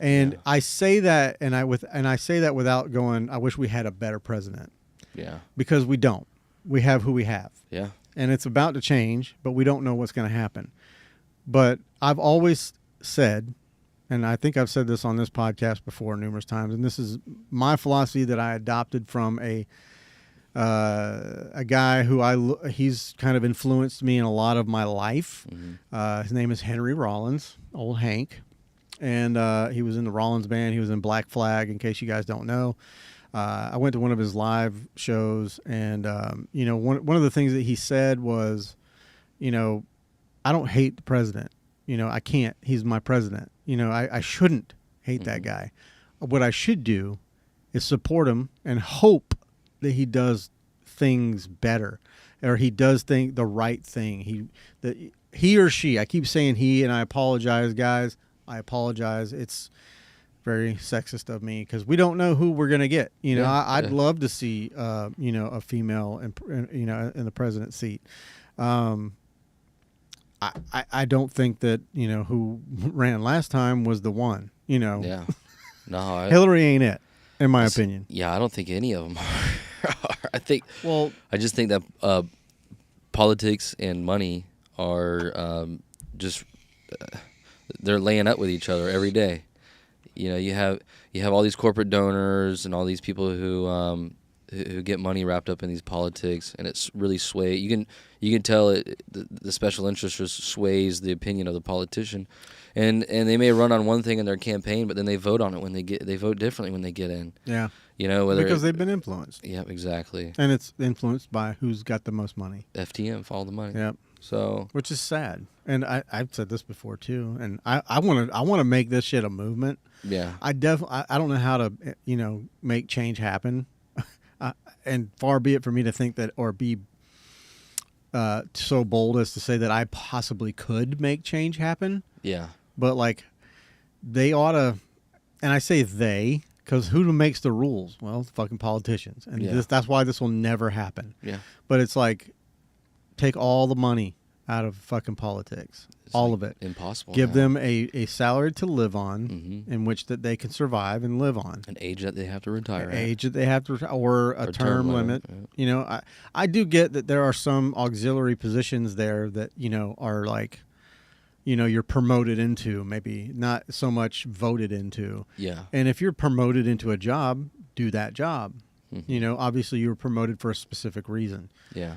I say that, and I say that without going, I wish we had a better president. Yeah. Because we don't. We have who we have. Yeah. And it's about to change, but we don't know what's going to happen. But I've always said, and I think I've said this on this podcast before numerous times, and this is my philosophy that I adopted from a guy who he's kind of influenced me in a lot of my life. His name is Henry Rollins, old Hank, and he was in the Rollins Band. He was in Black Flag, in case you guys don't know. I went to one of his live shows, and you know, one of the things that he said was, you know, I don't hate the president. You know, I can't. He's my president. You know, I shouldn't hate that guy. What I should do is support him and hope that he does things better, or he does the right thing. He or she, I keep saying he, and I apologize, guys. I apologize. It's very sexist of me because we don't know who we're going to get. You know, I'd love to see, you know, a female in the president's seat. I don't think that, you know, who ran last time was the one, you know. Yeah. No. Hillary ain't it, in my opinion. Yeah, I don't think any of them are. I just think that politics and money are just they're laying up with each other every day. You know, you have all these corporate donors and all these people who get money wrapped up in these politics, and it's really sway. You can tell the special interest just sways the opinion of the politician, and they may run on one thing in their campaign, but then they vote on it when they vote differently when they get in. Yeah. You know, because they've been influenced. Yeah, exactly. And it's influenced by who's got the most money. FTM, follow the money. Yep. So, which is sad. And I've said this before too. And I want to make this shit a movement. Yeah. I don't know how to make change happen. And far be it for me to think that or be so bold as to say that I possibly could make change happen. Yeah. But like they ought to, and I say they. Because who makes the rules? Well, fucking politicians. And that's why this will never happen. Yeah. But it's like, take all the money out of fucking politics. It's all of it. Impossible. Give them a salary to live on in which that they can survive and live on. An age that they have to retire at. Age that they have to retire, or a term limit. Yeah. You know, I do get that there are some auxiliary positions there that, are like, you're promoted into, maybe not so much voted into. Yeah. And if you're promoted into a job, do that job. Mm-hmm. Obviously you were promoted for a specific reason. Yeah.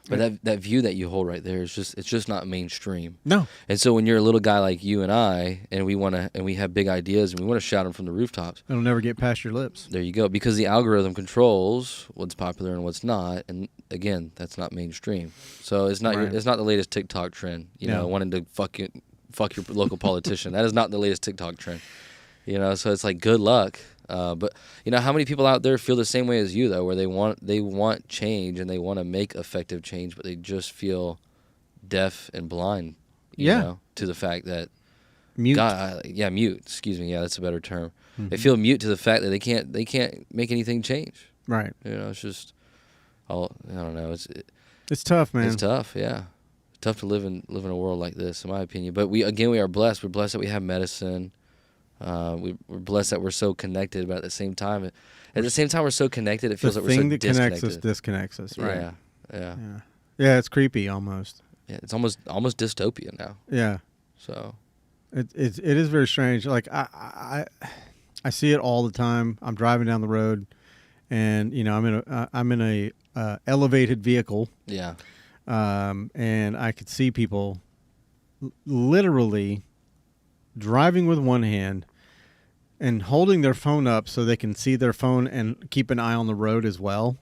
But that view that you hold right there is it's just not mainstream. No. And so when you're a little guy like you and I, and we have big ideas and we want to shout them from the rooftops, it'll never get past your lips. There you go, because the algorithm controls what's popular and what's not, and again, that's not mainstream. So it's not it's not the latest TikTok trend. Wanting to fuck your local politician. That is not the latest TikTok trend. So it's like good luck. But how many people out there feel the same way as you though, where they want change and they want to make effective change, but they just feel deaf and blind, you know, to the fact that mute. Mute. Excuse me. Yeah, that's a better term. Mm-hmm. They feel mute to the fact that they can't make anything change. Right. It's just I don't know. It's tough, man. It's tough. Yeah, tough to live in a world like this, in my opinion. But we are blessed. We're blessed that we have medicine. We're blessed that we're so connected, but at the same time, we're so connected. It feels like we're so disconnected. The thing that connects us disconnects us, right? Yeah. It's creepy almost. Yeah, it's almost dystopian now. Yeah. So, it is very strange. Like I see it all the time. I'm driving down the road, and I'm in a elevated vehicle. Yeah. And I could see people literally driving with one hand and holding their phone up so they can see their phone and keep an eye on the road as well,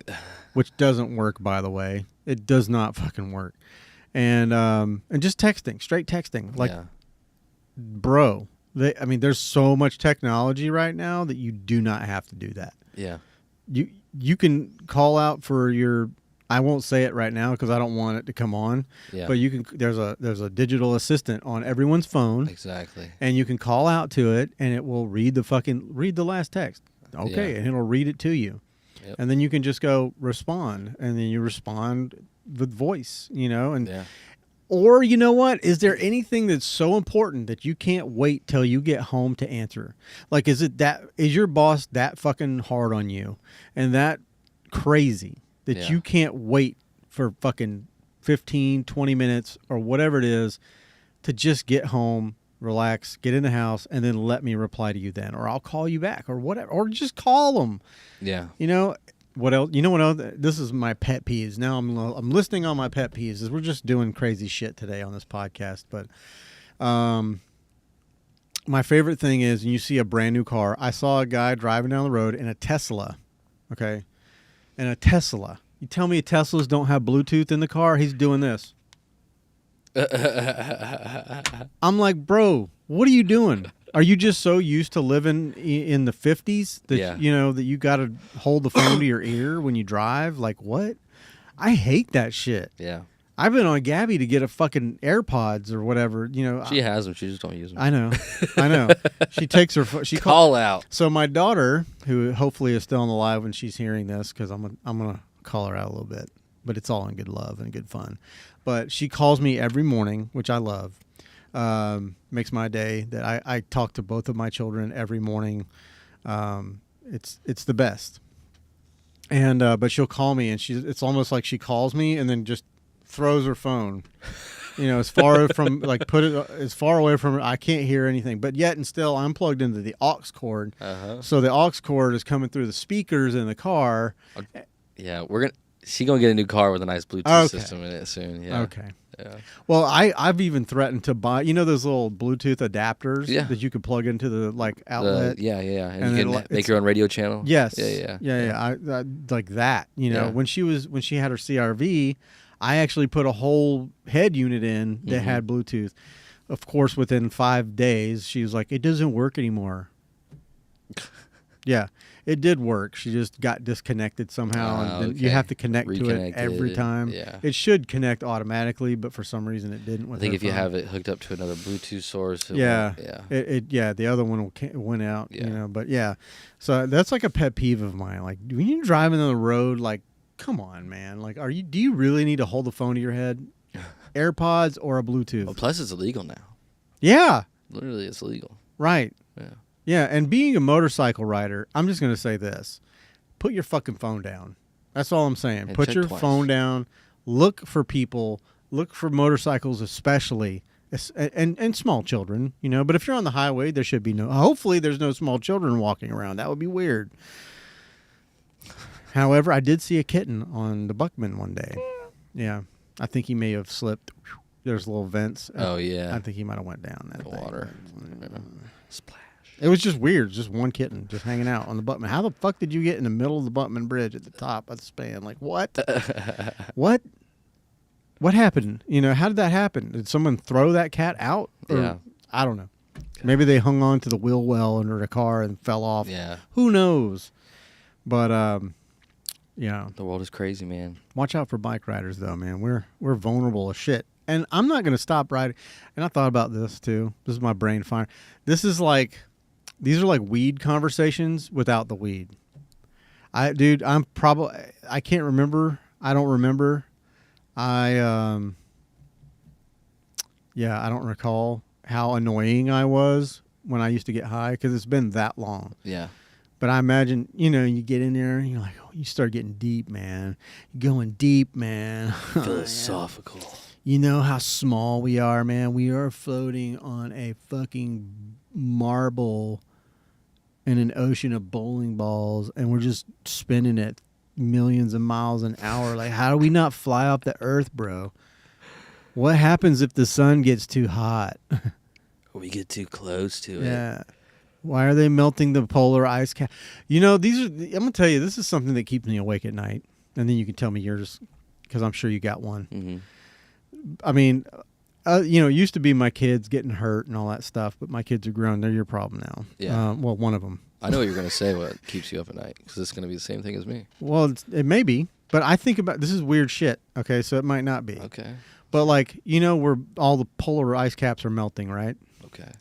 which doesn't work, by the way. It does not fucking work. And just texting, straight texting. Like, bro, there's so much technology right now that you do not have to do that. Yeah. You can call out for your, I won't say it right now because I don't want it to come on. Yeah. But you can. There's a digital assistant on everyone's phone. Exactly. And you can call out to it, and it will read the last text. Okay, and it'll read it to you. Yep. And then you can just go respond, and then you respond with voice. Or you know what? Is there anything that's so important that you can't wait till you get home to answer? Like, is your boss that fucking hard on you, and that crazy? That you can't wait for fucking 15, 20 minutes or whatever it is to just get home, relax, get in the house, and then let me reply to you then. Or I'll call you back or whatever. Or just call them. Yeah. What else? You know what else? This is my pet peeves. Now I'm listing on my pet peeves. We're just doing crazy shit today on this podcast. But my favorite thing is when you see a brand new car. I saw a guy driving down the road in a Tesla. Okay. And a Tesla. You tell me Teslas don't have Bluetooth in the car? He's doing this. I'm like, bro, what are you doing? Are you just so used to living in the 50s that that you got to hold the phone to your ear when you drive? Like, what? I hate that shit. Yeah. I've been on Gabby to get a fucking AirPods or whatever. She has them. She just don't use them. I know. She takes her. She call out. So my daughter, who hopefully is still on the live when she's hearing this, because I'm gonna call her out a little bit, but it's all in good love and good fun. But she calls me every morning, which I love. Makes my day. That I talk to both of my children every morning. It's the best. and but she'll call me, and it's almost like she calls me and then just throws her phone. As far from put it as far away from her, I can't hear anything. But yet and still, I'm plugged into the aux cord, so the aux cord is coming through the speakers in the car. Yeah, she's gonna get a new car with a nice Bluetooth system in it soon. Yeah. Okay. Yeah. Well, I've even threatened to buy those little Bluetooth adapters that you could plug into the outlet. And you can make your own radio channel. Yes. Yeah. I like that. When she had her CRV, I actually put a whole head unit in that had Bluetooth. Of course, within 5 days, she was like, "It doesn't work anymore." Yeah, it did work. She just got disconnected somehow, and then you have to connect to it every time. Yeah. It should connect automatically, but for some reason it didn't. I think if you have it hooked up to another Bluetooth source, the other one went out. Yeah. But yeah, so that's like a pet peeve of mine. Like when you're driving on the road, like, come on, man. Like, do you really need to hold the phone to your head? AirPods or a Bluetooth? Well, plus it's illegal now. Yeah. Literally, it's illegal. Right. Yeah. Yeah, and being a motorcycle rider, I'm just going to say this. Put your fucking phone down. That's all I'm saying. And Put your twice. phone down. Look for people. Look for motorcycles especially. And small children, But if you're on the highway, there should be hopefully there's no small children walking around. That would be weird. However, I did see a kitten on the Buckman one day. Yeah. I think he may have slipped. There's little vents. Oh, yeah. I think he might have went down that The thing. water. Splash. It was just weird. Just one kitten just hanging out on the Buckman. How the fuck did you get in the middle of the Buckman Bridge at the top of the span? Like, what? What? What happened? How did that happen? Did someone throw that cat out? Yeah. I don't know. Maybe they hung on to the wheel well under the car and fell off. Yeah. Who knows? But, The world is crazy, man. Watch out for bike riders, though, man. We're vulnerable as shit. And I'm not going to stop riding. And I thought about this, too. This is my brain fire. These are like weed conversations without the weed. I can't remember. I don't remember. I don't recall how annoying I was when I used to get high because it's been that long. Yeah. But I imagine, you get in there and you're like, oh, you start getting deep, man. You're going deep, man. Philosophical. You know how small we are, man. We are floating on a fucking marble in an ocean of bowling balls, and we're just spinning at millions of miles an hour. Like, how do we not fly off the earth, bro? What happens if the sun gets too hot? We get too close to it. Yeah. Why are they melting the polar ice cap? I'm going to tell you, this is something that keeps me awake at night. And then you can tell me yours, because I'm sure you got one. Mm-hmm. I mean, it used to be my kids getting hurt and all that stuff, but my kids are grown. They're your problem now. Yeah. Well, one of them. I know what you're going to say, what keeps you up at night, because it's going to be the same thing as me. Well, it may be, but I think about, this is weird shit, okay? So it might not be. Okay. But where all the polar ice caps are melting, right? Okay.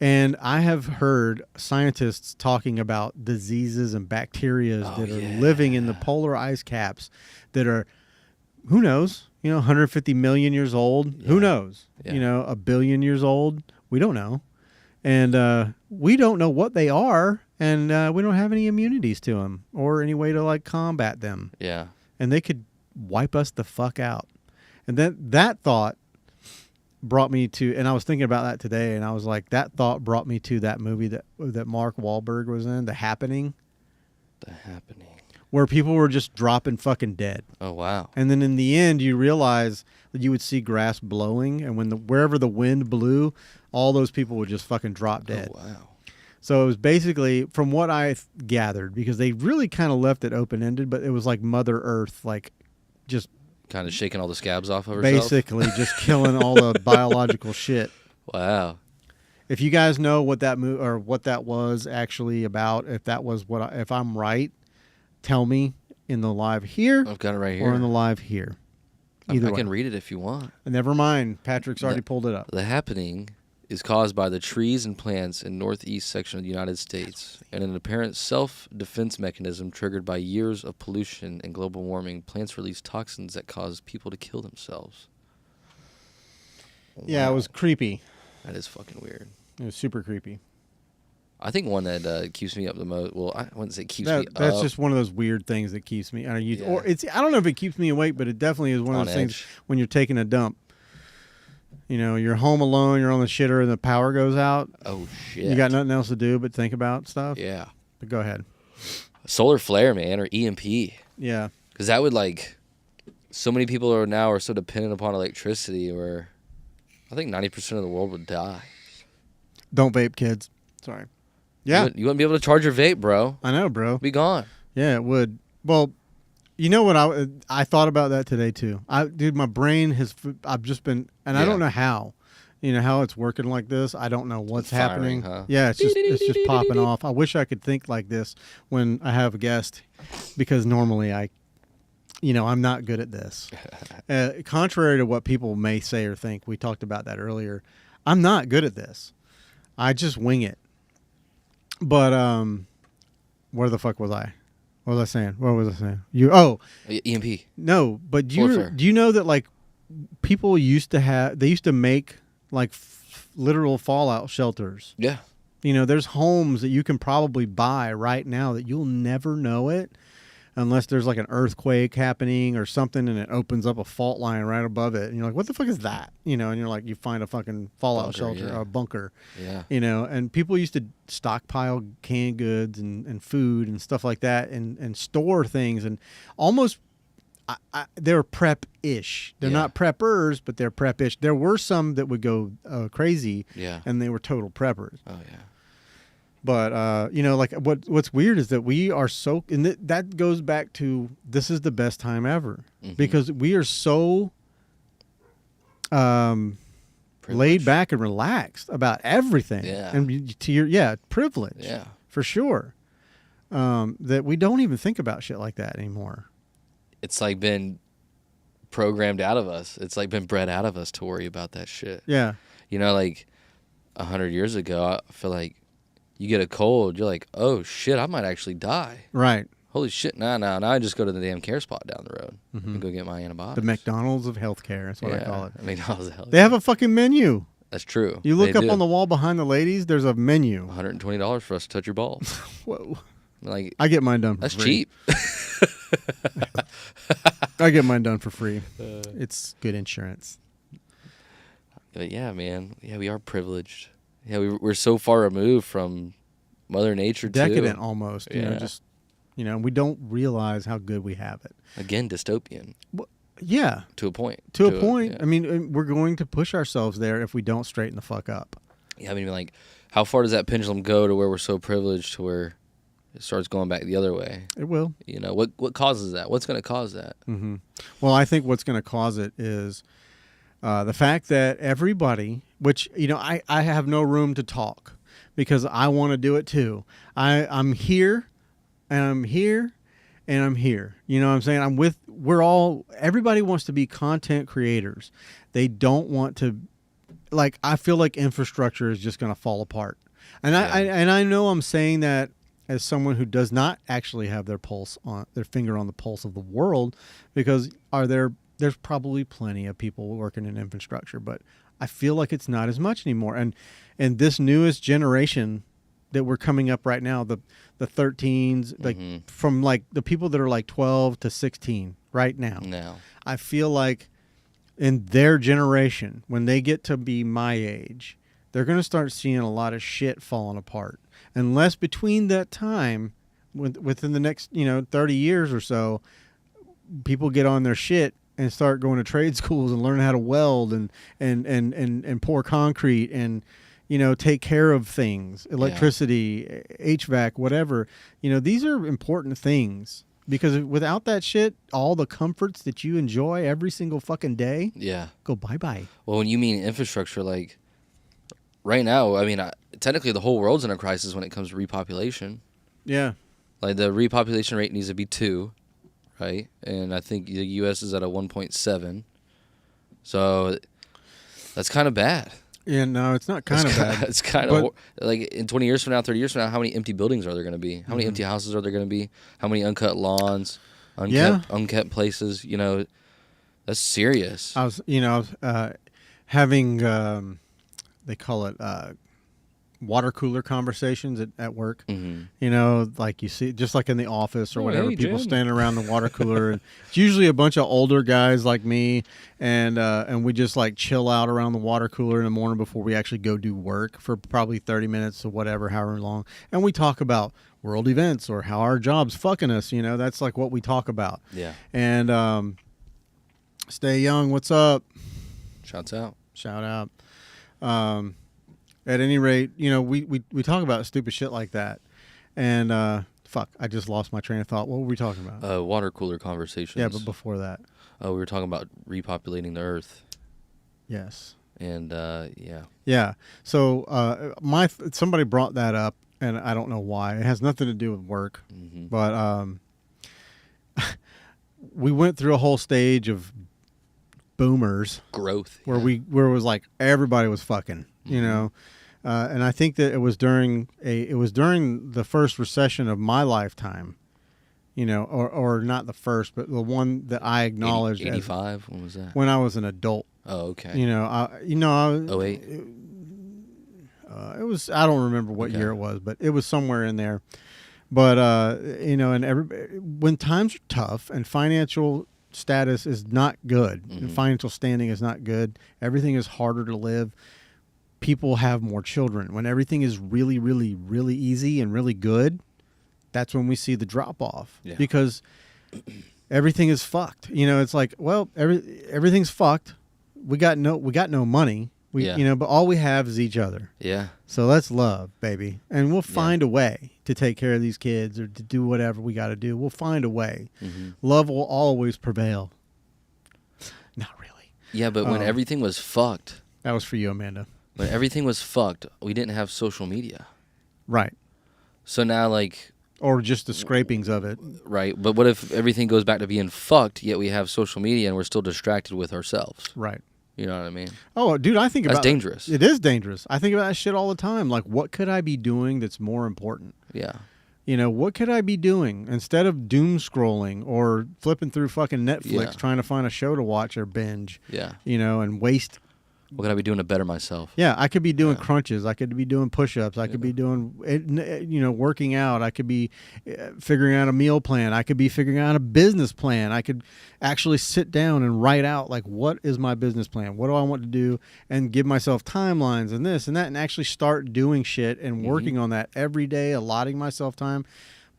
And I have heard scientists talking about diseases and bacteria that are living in the polar ice caps that are, who knows, 150 million years old. Yeah. Who knows? Yeah. 1 billion years old. We don't know. And we don't know what they are. And we don't have any immunities to them or any way to combat them. Yeah. And they could wipe us the fuck out. And that thought brought me to, and I was thinking about that today, and I was like, that thought brought me to that movie that Mark Wahlberg was in, The Happening. The Happening. Where people were just dropping fucking dead. Oh, wow. And then in the end, you realize that you would see grass blowing, and wherever the wind blew, all those people would just fucking drop dead. Oh, wow. So it was basically, from what I gathered, because they really kind of left it open-ended, but it was like Mother Earth, just kind of shaking all the scabs off of herself? Basically, just killing all the biological shit. Wow. If you guys know what that or what that was actually about, if that was if I'm right, tell me in the live here. I've got it right here. Or in the live here. Either I way. can read it if you want. Never mind. Patrick's already pulled it up. The Happening is caused by the trees and plants in northeast section of the United States, and an apparent self-defense mechanism triggered by years of pollution and global warming. Plants release toxins that cause people to kill themselves. Yeah, Wow. it was creepy. That is fucking weird. It was super creepy. I think one that keeps me up the most. Well, I wouldn't say keeps me up. That's just one of those weird things that keeps me. Yeah. Or it's. I don't know if it keeps me awake, but it definitely is one of On those edge. things when you're taking a dump. You know, you're home alone, you're on the shitter, and the power goes out. Oh shit! You got nothing else to do but think about stuff. Yeah. But go ahead. Solar flare, man, or EMP. Yeah. Because that would like, so many people are so dependent upon electricity, where I think 90% of the world would die. Don't vape, kids. Sorry. Yeah. You wouldn't be able to charge your vape, bro. I know, bro. Be gone. Yeah, it would. Well, you know what? I thought about that today too. Dude, my brain has. I've just been, and I Yeah. don't know how. You know how it's working like this. I don't know what's Firing, happening. huh? Yeah, it's just popping off. I wish I could think like this when I have a guest, because normally I'm not good at this. Contrary to what people may say or think, we talked about that earlier. I'm not good at this. I just wing it. But where the fuck was I? What was I saying? EMP. No, but do Warfare. you know that like people used to make like literal fallout shelters. Yeah. You know, there's homes that you can probably buy right now that you'll never know it unless there's like an earthquake happening or something and it opens up a fault line right above it. And you're like, what the fuck is that? You know, and you're like, you find a fucking fallout Bunker, shelter, yeah. or a bunker. Yeah. You know, and people used to stockpile canned goods and food and stuff like that and store things and almost they're prep-ish. They're Yeah. not preppers, but they're prep-ish. There were some that would go crazy, Yeah. and they were total preppers. Oh yeah. But you know, like what's weird is that we are so, and that goes back to this is the best time ever because we are so laid Privilege. back and relaxed about everything. Yeah. And privilege. Yeah. For sure. That we don't even think about shit like that anymore. It's like been programmed out of us. It's like been bred out of us to worry about that shit. Yeah. You know, like 100 years ago, I feel like you get a cold, you're like, oh shit, I might actually die. Right. Holy shit, now I just go to the damn care spot down the road and go get my antibiotics. The McDonald's of healthcare. That's what I call it. I mean, how the hell? They have a fucking menu. That's true. You look They up do. on the wall behind the ladies, there's a menu. $120 for us to touch your balls. Whoa. Like, I get mine done for that's free. cheap. I get mine done for free. It's good insurance. But yeah, man. Yeah, we are privileged. Yeah, we're so far removed from Mother Nature, Decadent too. almost. Yeah. We don't realize how good we have it. Again, dystopian Yeah. to a point. To a point. Yeah. I mean, we're going to push ourselves there if we don't straighten the fuck up. Yeah, I mean, like, how far does that pendulum go to where we're so privileged to where it starts going back the other way? It will. You know, what causes that? What's going to cause that? Mm-hmm. Well, I think what's going to cause it is the fact that everybody, which, you know, I have no room to talk because I want to do it too. I'm here and I'm here and I'm here. You know what I'm saying? Everybody wants to be content creators. They don't want to, like, I feel like infrastructure is just going to fall apart. And I know I'm saying that as someone who does not actually have their finger on the pulse of the world, because there's probably plenty of people working in infrastructure, but I feel like it's not as much anymore. And this newest generation that we're coming up right now, the 13s, like from like the people that are like 12 to 16 right now. No. I feel like in their generation, when they get to be my age, they're going to start seeing a lot of shit falling apart. Unless between that time, within the next 30 years or so, people get on their shit and start going to trade schools and learn how to weld and pour concrete and take care of things, electricity, HVAC, whatever. These are important things. Because without that shit, all the comforts that you enjoy every single fucking day, go bye-bye. Well, when you mean infrastructure, like right now, I mean, technically the whole world's in a crisis when it comes to repopulation. Yeah. Like the repopulation rate needs to be 2, right? And I think the U.S. is at a 1.7. So that's kind of bad. Yeah, no, it's not kind of bad. It's kind of like in 20 years from now, 30 years from now, how many empty buildings are there going to be? How many empty houses are there going to be? How many uncut lawns, unkept places? That's serious. I was having, they call it, water cooler conversations at work. Mm-hmm. You know, like you see, just like in the office or whatever, hey, people Jim. standing around the water cooler, and it's usually a bunch of older guys like me, and we just like chill out around the water cooler in the morning before we actually go do work for probably 30 minutes or whatever, however long, and we talk about world events or how our job's fucking us. You know, that's like what we talk about. Yeah. And Stay Young, what's up? Shouts out. Shout out. At any rate, you know, we talk about stupid shit like that. And fuck, I just lost my train of thought. What were we talking about? Water cooler conversations. Yeah, but before that. We were talking about repopulating the earth. Yes. And yeah. Yeah. So somebody brought that up, and I don't know why. It has nothing to do with work. Mm-hmm. But we went through a whole stage of boomers growth where it was like everybody was fucking, you know. And I think that it was during the first recession of my lifetime, you know, or not the first, but the one that I acknowledged. 85. When was that? When I was an adult. Oh, okay. You know, I was. 08. It was. I don't remember what year it was, but it was somewhere in there. But you know, and when times are tough and financial status is not good, and financial standing is not good, everything is harder to live. People have more children. When everything is really, really, really easy and really good, that's when we see the drop off. Yeah. Because everything is fucked. You know, it's like, well, everything's fucked. We got no money. You know, but all we have is each other. Yeah. So let's love, baby, and we'll find a way to take care of these kids or to do whatever we got to do. We'll find a way. Mm-hmm. Love will always prevail. Not really. Yeah, but when everything was fucked. That was for you, Amanda. When everything was fucked, we didn't have social media. Right. So now, like... Or just the scrapings of it. Right. But what if everything goes back to being fucked, yet we have social media and we're still distracted with ourselves? Right. You know what I mean? Oh, dude, I think that's dangerous. It is dangerous. I think about that shit all the time. Like, what could I be doing that's more important? Yeah. You know, what could I be doing instead of doom scrolling or flipping through fucking Netflix trying to find a show to watch or binge? Yeah. You know, and waste. What could I be doing to better myself? Yeah, I could be doing crunches. I could be doing push-ups. I could be doing, you know, working out. I could be figuring out a meal plan. I could be figuring out a business plan. I could actually sit down and write out, like, what is my business plan? What do I want to do? And give myself timelines and this and that and actually start doing shit and working on that every day, allotting myself time.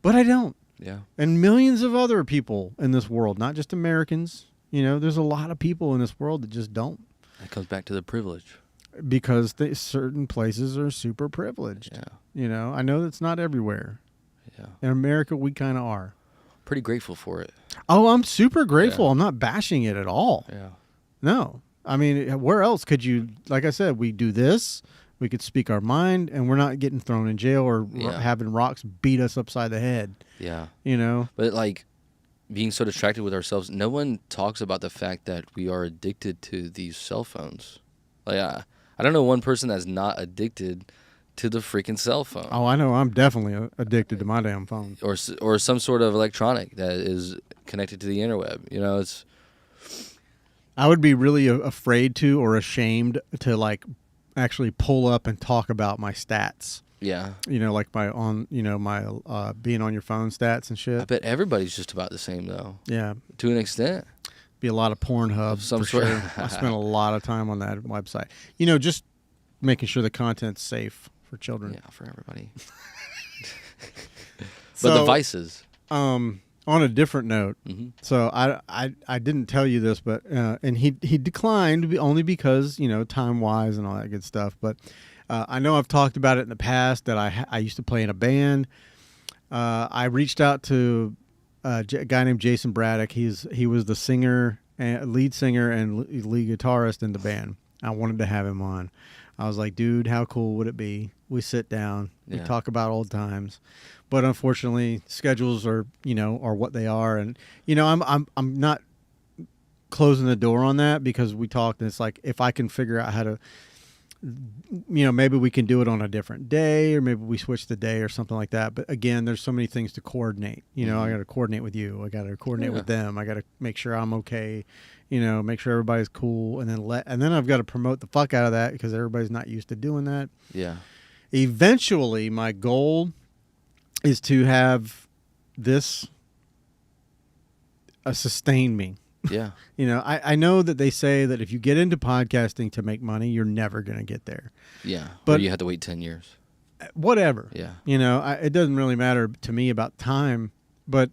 But I don't. Yeah. And millions of other people in this world, not just Americans. You know, there's a lot of people in this world that just don't. That comes back to the privilege. Because certain places are super privileged. Yeah. You know, I know that's not everywhere. Yeah. In America, we kind of are. Pretty grateful for it. Oh, I'm super grateful. Yeah. I'm not bashing it at all. Yeah. No. I mean, where else could you, like I said, we do this, we could speak our mind, and we're not getting thrown in jail or having rocks beat us upside the head. Yeah. You know? But, like, being so distracted with ourselves, no one talks about the fact that we are addicted to these cell phones. Like, I don't know one person that's not addicted to the freaking cell phone. Oh, I know. I'm definitely addicted to my damn phone. Or some sort of electronic that is connected to the interweb. You know, it's... I would be really afraid to or ashamed to, like, actually pull up and talk about my stats. Yeah. You know, like my being on your phone stats and shit. I bet everybody's just about the same, though. Yeah. To an extent. Be a lot of Pornhub, for sure. I spent a lot of time on that website. You know, just making sure the content's safe for children. Yeah, for everybody. But the vices. On a different note, so I didn't tell you this, but and he declined only because, you know, time-wise and all that good stuff, but... I know I've talked about it in the past that I used to play in a band. I reached out to a guy named Jason Braddock. He was the singer, lead singer, and lead guitarist in the band. I wanted to have him on. I was like, dude, how cool would it be? We sit down, we talk about old times, but unfortunately, schedules are what they are, and you know I'm not closing the door on that because we talked, and it's like if I can figure out how to. You know, maybe we can do it on a different day, or maybe we switch the day or something like that. But again, there's so many things to coordinate. You know, I got to coordinate with you. I got to coordinate with them. I got to make sure I'm okay. You know, make sure everybody's cool, and then I've got to promote the fuck out of that because everybody's not used to doing that. Yeah. eventually my goal is to have this sustain me. Yeah. I know that they say that if you get into podcasting to make money, you're never going to get there. Yeah. But or you have to wait 10 years. Whatever. Yeah. It doesn't really matter to me about time, but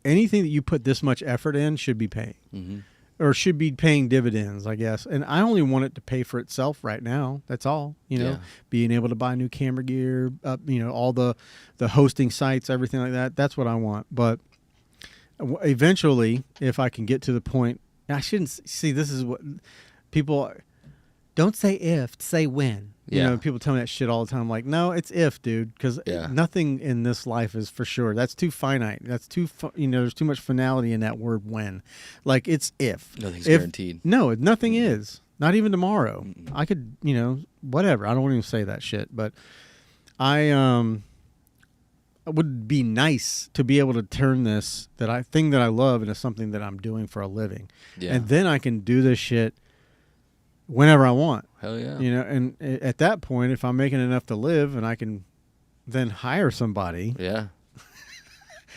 anything that you put this much effort in should be paying. Mm-hmm. Or should be paying dividends, I guess. And I only want it to pay for itself right now. That's all. Being able to buy new camera gear, all the hosting sites, everything like that. That's what I want. But eventually, if I can get to the point, I shouldn't see. This is what people don't say. If, say when. Yeah. People tell me that shit all the time. I'm like, no, it's if, dude, because nothing in this life is for sure. That's too finite. That's too, there's too much finality in that word when. Like, it's if. Nothing's guaranteed. No, nothing is. Not even tomorrow. I could, whatever. I don't want to even say that shit. But it would be nice to be able to turn this thing that I love into something that I'm doing for a living. Yeah. And then I can do this shit whenever I want. Hell yeah. And at that point, if I'm making enough to live and I can then hire somebody. Yeah.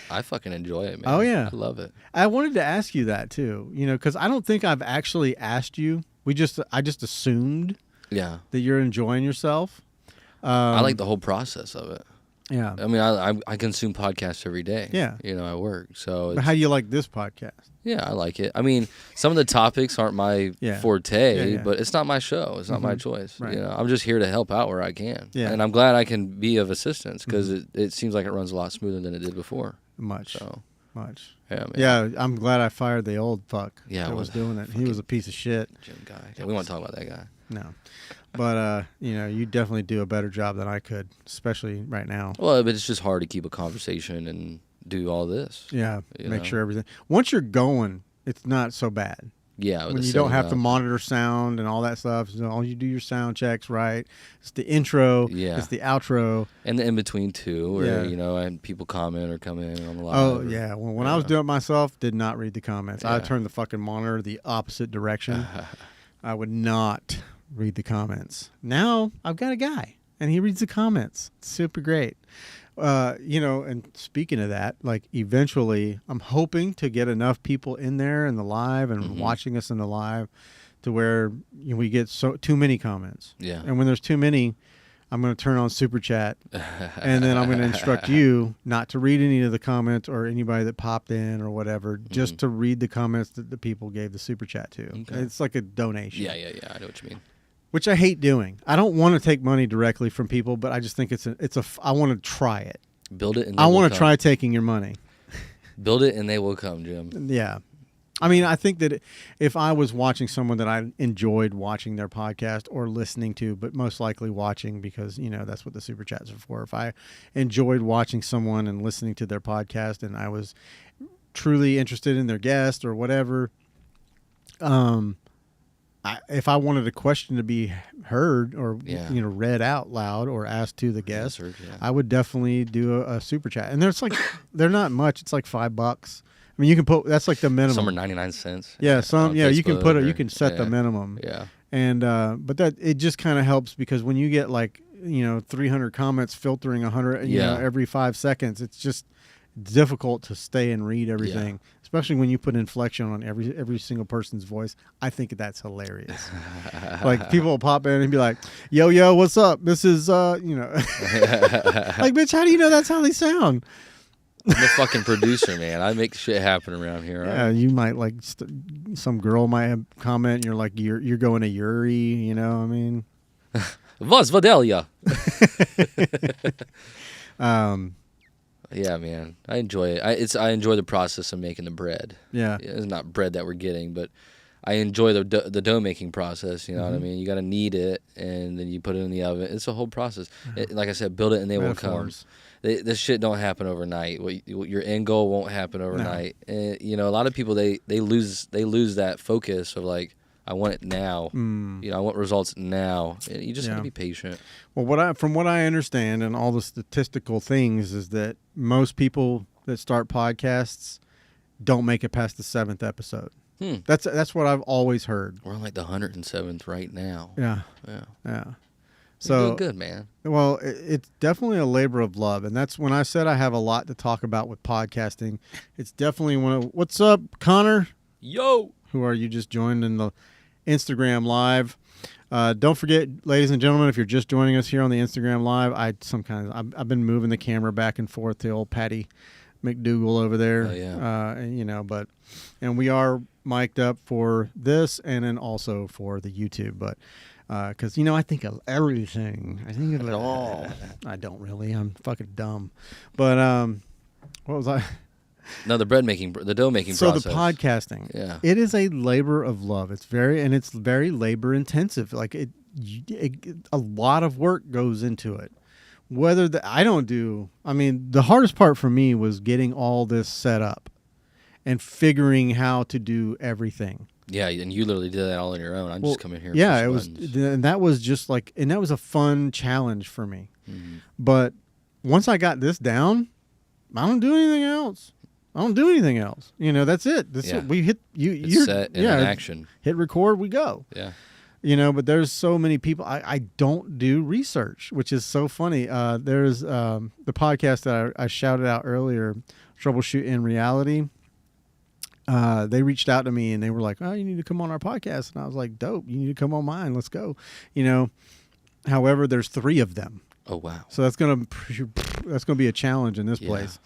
I fucking enjoy it, man. Oh, yeah. I love it. I wanted to ask you that, too, because I don't think I've actually asked you. I just assumed that you're enjoying yourself. I like the whole process of it. Yeah. I mean, I consume podcasts every day. Yeah. I work. So but how do you like this podcast? Yeah, I like it. I mean, some of the topics aren't my forte, but it's not my show. It's not my choice. Right. I'm just here to help out where I can. Yeah. And I'm glad I can be of assistance because it seems like it runs a lot smoother than it did before. Much. Yeah, man. Yeah, I'm glad I fired the old fuck that was doing it. He was a piece of shit. Gym guy. Yeah, we want to talk about that guy. No. But, you definitely do a better job than I could, especially right now. Well, but it's just hard to keep a conversation and do all this. Yeah, make sure everything. Once you're going, it's not so bad. Yeah. When you don't have to monitor sound and all that stuff. So all you do your sound checks, right? It's the intro. Yeah. It's the outro. And the in-between, too, where, and people comment or come in on the live. Oh, yeah. When I was doing it myself, did not read the comments. I turned the fucking monitor the opposite direction. I would not read the comments. Now I've got a guy and he reads the comments. It's super great. And speaking of that, like eventually I'm hoping to get enough people in there in the live and watching us in the live to where we get too many comments. Yeah. And when there's too many, I'm going to turn on Super Chat and then I'm going to instruct you not to read any of the comments or anybody that popped in or whatever, just to read the comments that the people gave the Super Chat to. Okay. It's like a donation. Yeah. I know what you mean. Which I hate doing. I don't want to take money directly from people, but I just think I want to try it. Build it and I want to try taking your money. Build it and they will come, Jim. Yeah. I mean, I think that if I was watching someone that I enjoyed watching their podcast or listening to, but most likely watching because, that's what the Super Chats are for. If I enjoyed watching someone and listening to their podcast and I was truly interested in their guest or whatever, if I wanted a question to be heard or read out loud or asked to the guest, I would definitely do a Super Chat. And they're not much. It's like $5. I mean, you can put that's like the minimum. Some are 99 cents. Yeah, you can you can set the minimum. Yeah. And but that it just kind of helps because when you get 300 comments filtering 100 every 5 seconds, it's just difficult to stay and read everything, especially when you put inflection on every single person's voice. I think that's hilarious. Like people will pop in and be like, yo, what's up? This is like, bitch, how do you know that's how they sound? I'm the fucking producer, man. I make shit happen around here. Right? Yeah, you might some girl might have comment and you're like, you're going to Yuri, you know what I mean? Vosvadelia. Yeah, man. I enjoy it. I enjoy the process of making the bread. Yeah. It's not bread that we're getting, but I enjoy the dough making process. You know what I mean? You got to knead it, and then you put it in the oven. It's a whole process. Like I said, build it, and they will come. This shit don't happen overnight. Your end goal won't happen overnight. No. And, a lot of people they lose that focus of like, I want it now. I want results now. You just have to be patient. Well, from what I understand and all the statistical things is that most people that start podcasts don't make it past the 7th episode. That's what I've always heard. We're on like the 107th right now. Yeah. So You're doing good, man. Well, it's definitely a labor of love, and that's when I said I have a lot to talk about with podcasting. It's definitely one of. What's up, Connor? Yo. Who are you? Just joined in the Instagram live. Don't forget, ladies and gentlemen, if you're just joining us here on the Instagram live, I've been moving the camera back and forth to old Patty McDougal over there. Oh, yeah. And we are mic'd up for this and then also for the YouTube, but because I think of everything. I think of it all. I don't really. I'm fucking dumb. But what was I? No, the dough making So process. the podcasting, Yeah. it is a labor of love. It's very labor intensive. Like a lot of work goes into it. The hardest part for me was getting all this set up and figuring how to do everything. Yeah, and you literally did that all on your own. I'm just coming here. Yeah, and push buttons. that was a fun challenge for me. Mhm. But once I got this down, I don't do anything else. That's it. Yeah. We hit It's set and in action. Hit record, we go. Yeah. But there's so many people. I don't do research, which is so funny. There's the podcast that I shouted out earlier, Troubleshoot in Reality. They reached out to me and they were like, "Oh, you need to come on our podcast." And I was like, "Dope, you need to come on mine. Let's go." However, there's 3 of them. Oh, wow. So that's gonna be a challenge in this place,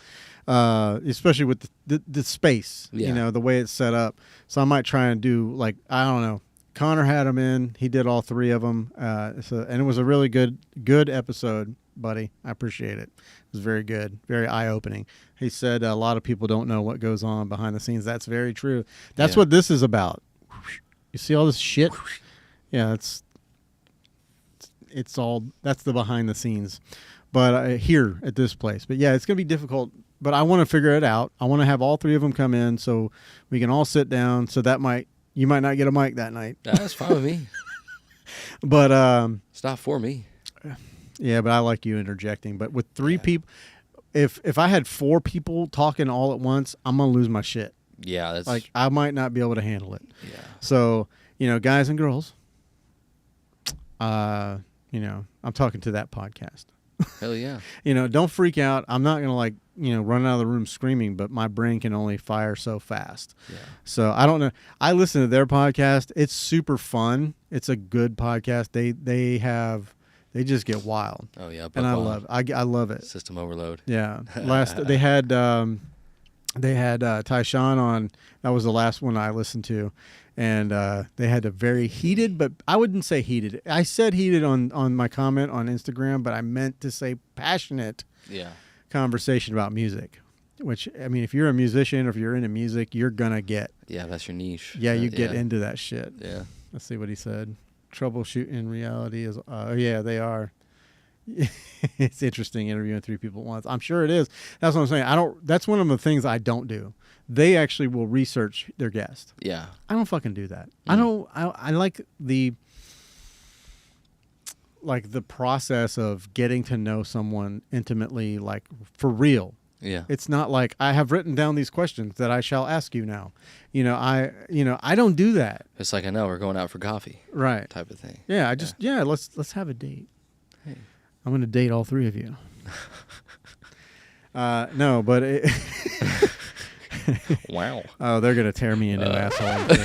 especially with the space. Yeah. The way it's set up. So I might try and do I don't know. Connor had him in. He did all 3 of them. And it was a really good episode, buddy. I appreciate it. It was very good, very eye opening. He said a lot of people don't know what goes on behind the scenes. That's very true. That's what this is about. You see all this shit? Yeah, it's all, that's the behind the scenes. But here at this place. But yeah, it's going to be difficult. But I want to figure it out. I want to have all 3 of them come in so we can all sit down. So you might not get a mic that night. That's fine with me. But It's not for me. yeah, but I like you interjecting. But with 3 people, if I had 4 people talking all at once, I'm gonna lose my shit. Yeah, that's I might not be able to handle it. Yeah. So guys and girls, I'm talking to that podcast. Hell yeah. Don't freak out. I'm not gonna run out of the room screaming, but my brain can only fire so fast. Yeah. So I don't know. I listen to their podcast. It's super fun. It's a good podcast. They just get wild. Oh yeah. And I love it. I love it. System overload. Yeah. They had Tyshawn on. That was the last one I listened to. And they had a very heated, but I wouldn't say heated. I said heated on my comment on Instagram, but I meant to say passionate conversation about music. Which, I mean, if you're a musician or if you're into music, you're going to get. Yeah, that's your niche. Yeah, you get into that shit. Yeah. Let's see what he said. Troubleshoot in Reality is, yeah, they are. It's interesting interviewing 3 people at once. I'm sure it is. That's what I'm saying. That's one of the things I don't do. They actually will research their guest. Yeah. I don't fucking do that. Mm. I like the process of getting to know someone intimately, for real. Yeah. It's not like I have written down these questions that I shall ask you now. I don't do that. It's like, I know we're going out for coffee. Right. Type of thing. Yeah, let's have a date. Hey. I'm going to date all 3 of you. No, but Wow. Oh, they're going to tear me into asshole.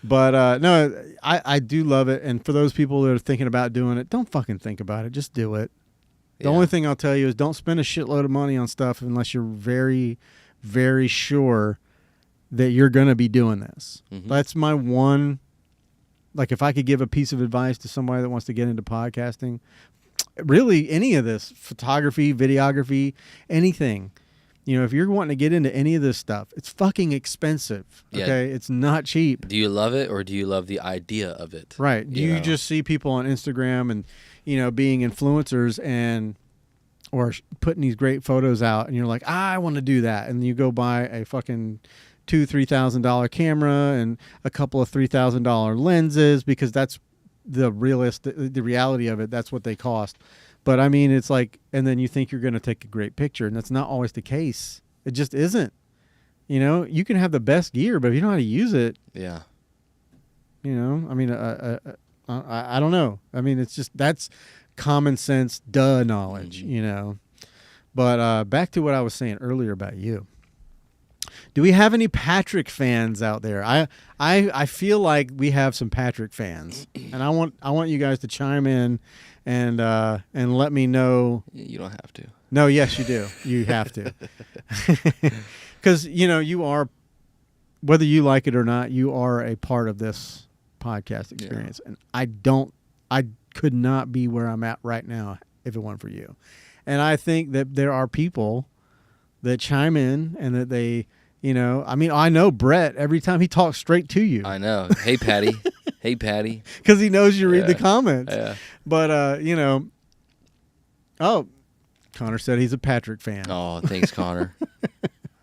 But no, I do love it. And for those people that are thinking about doing it, don't fucking think about it. Just do it. The only thing I'll tell you is don't spend a shitload of money on stuff unless you're very, very sure that you're going to be doing this. Mm-hmm. That's my one. If I could give a piece of advice to somebody that wants to get into podcasting, really any of this, photography, videography, anything, if you're wanting to get into any of this stuff, it's fucking expensive. Okay. It's not cheap. Do you love it or do you love the idea of it? Right. Do you just see people on Instagram and, being influencers or putting these great photos out and you're like, I want to do that. And you go buy a fucking $2,000-$3,000 camera and a couple of $3,000 lenses because that's the reality of it. That's what they cost. But I mean, it's and then you think you're going to take a great picture and that's not always the case. It just isn't. You can have the best gear, but if you know how to use it. Yeah. I mean, I don't know. I mean, it's just that's common sense, knowledge, Mm-hmm. you know. But back to what I was saying earlier about you. Do we have any Patrick fans out there? I feel like we have some Patrick fans, and I want you guys to chime in and let me know. You don't have to. No, yes, you do. You have to, because you are, whether you like it or not, you are a part of this podcast experience, and I could not be where I'm at right now if it weren't for you. And I think that there are people that chime in and that they, I mean, I know Brett, every time he talks straight to you. I know. Hey, Patty. Hey, Patty. Because he knows you read the comments. Yeah. But, oh, Connor said he's a Patrick fan. Oh, thanks, Connor.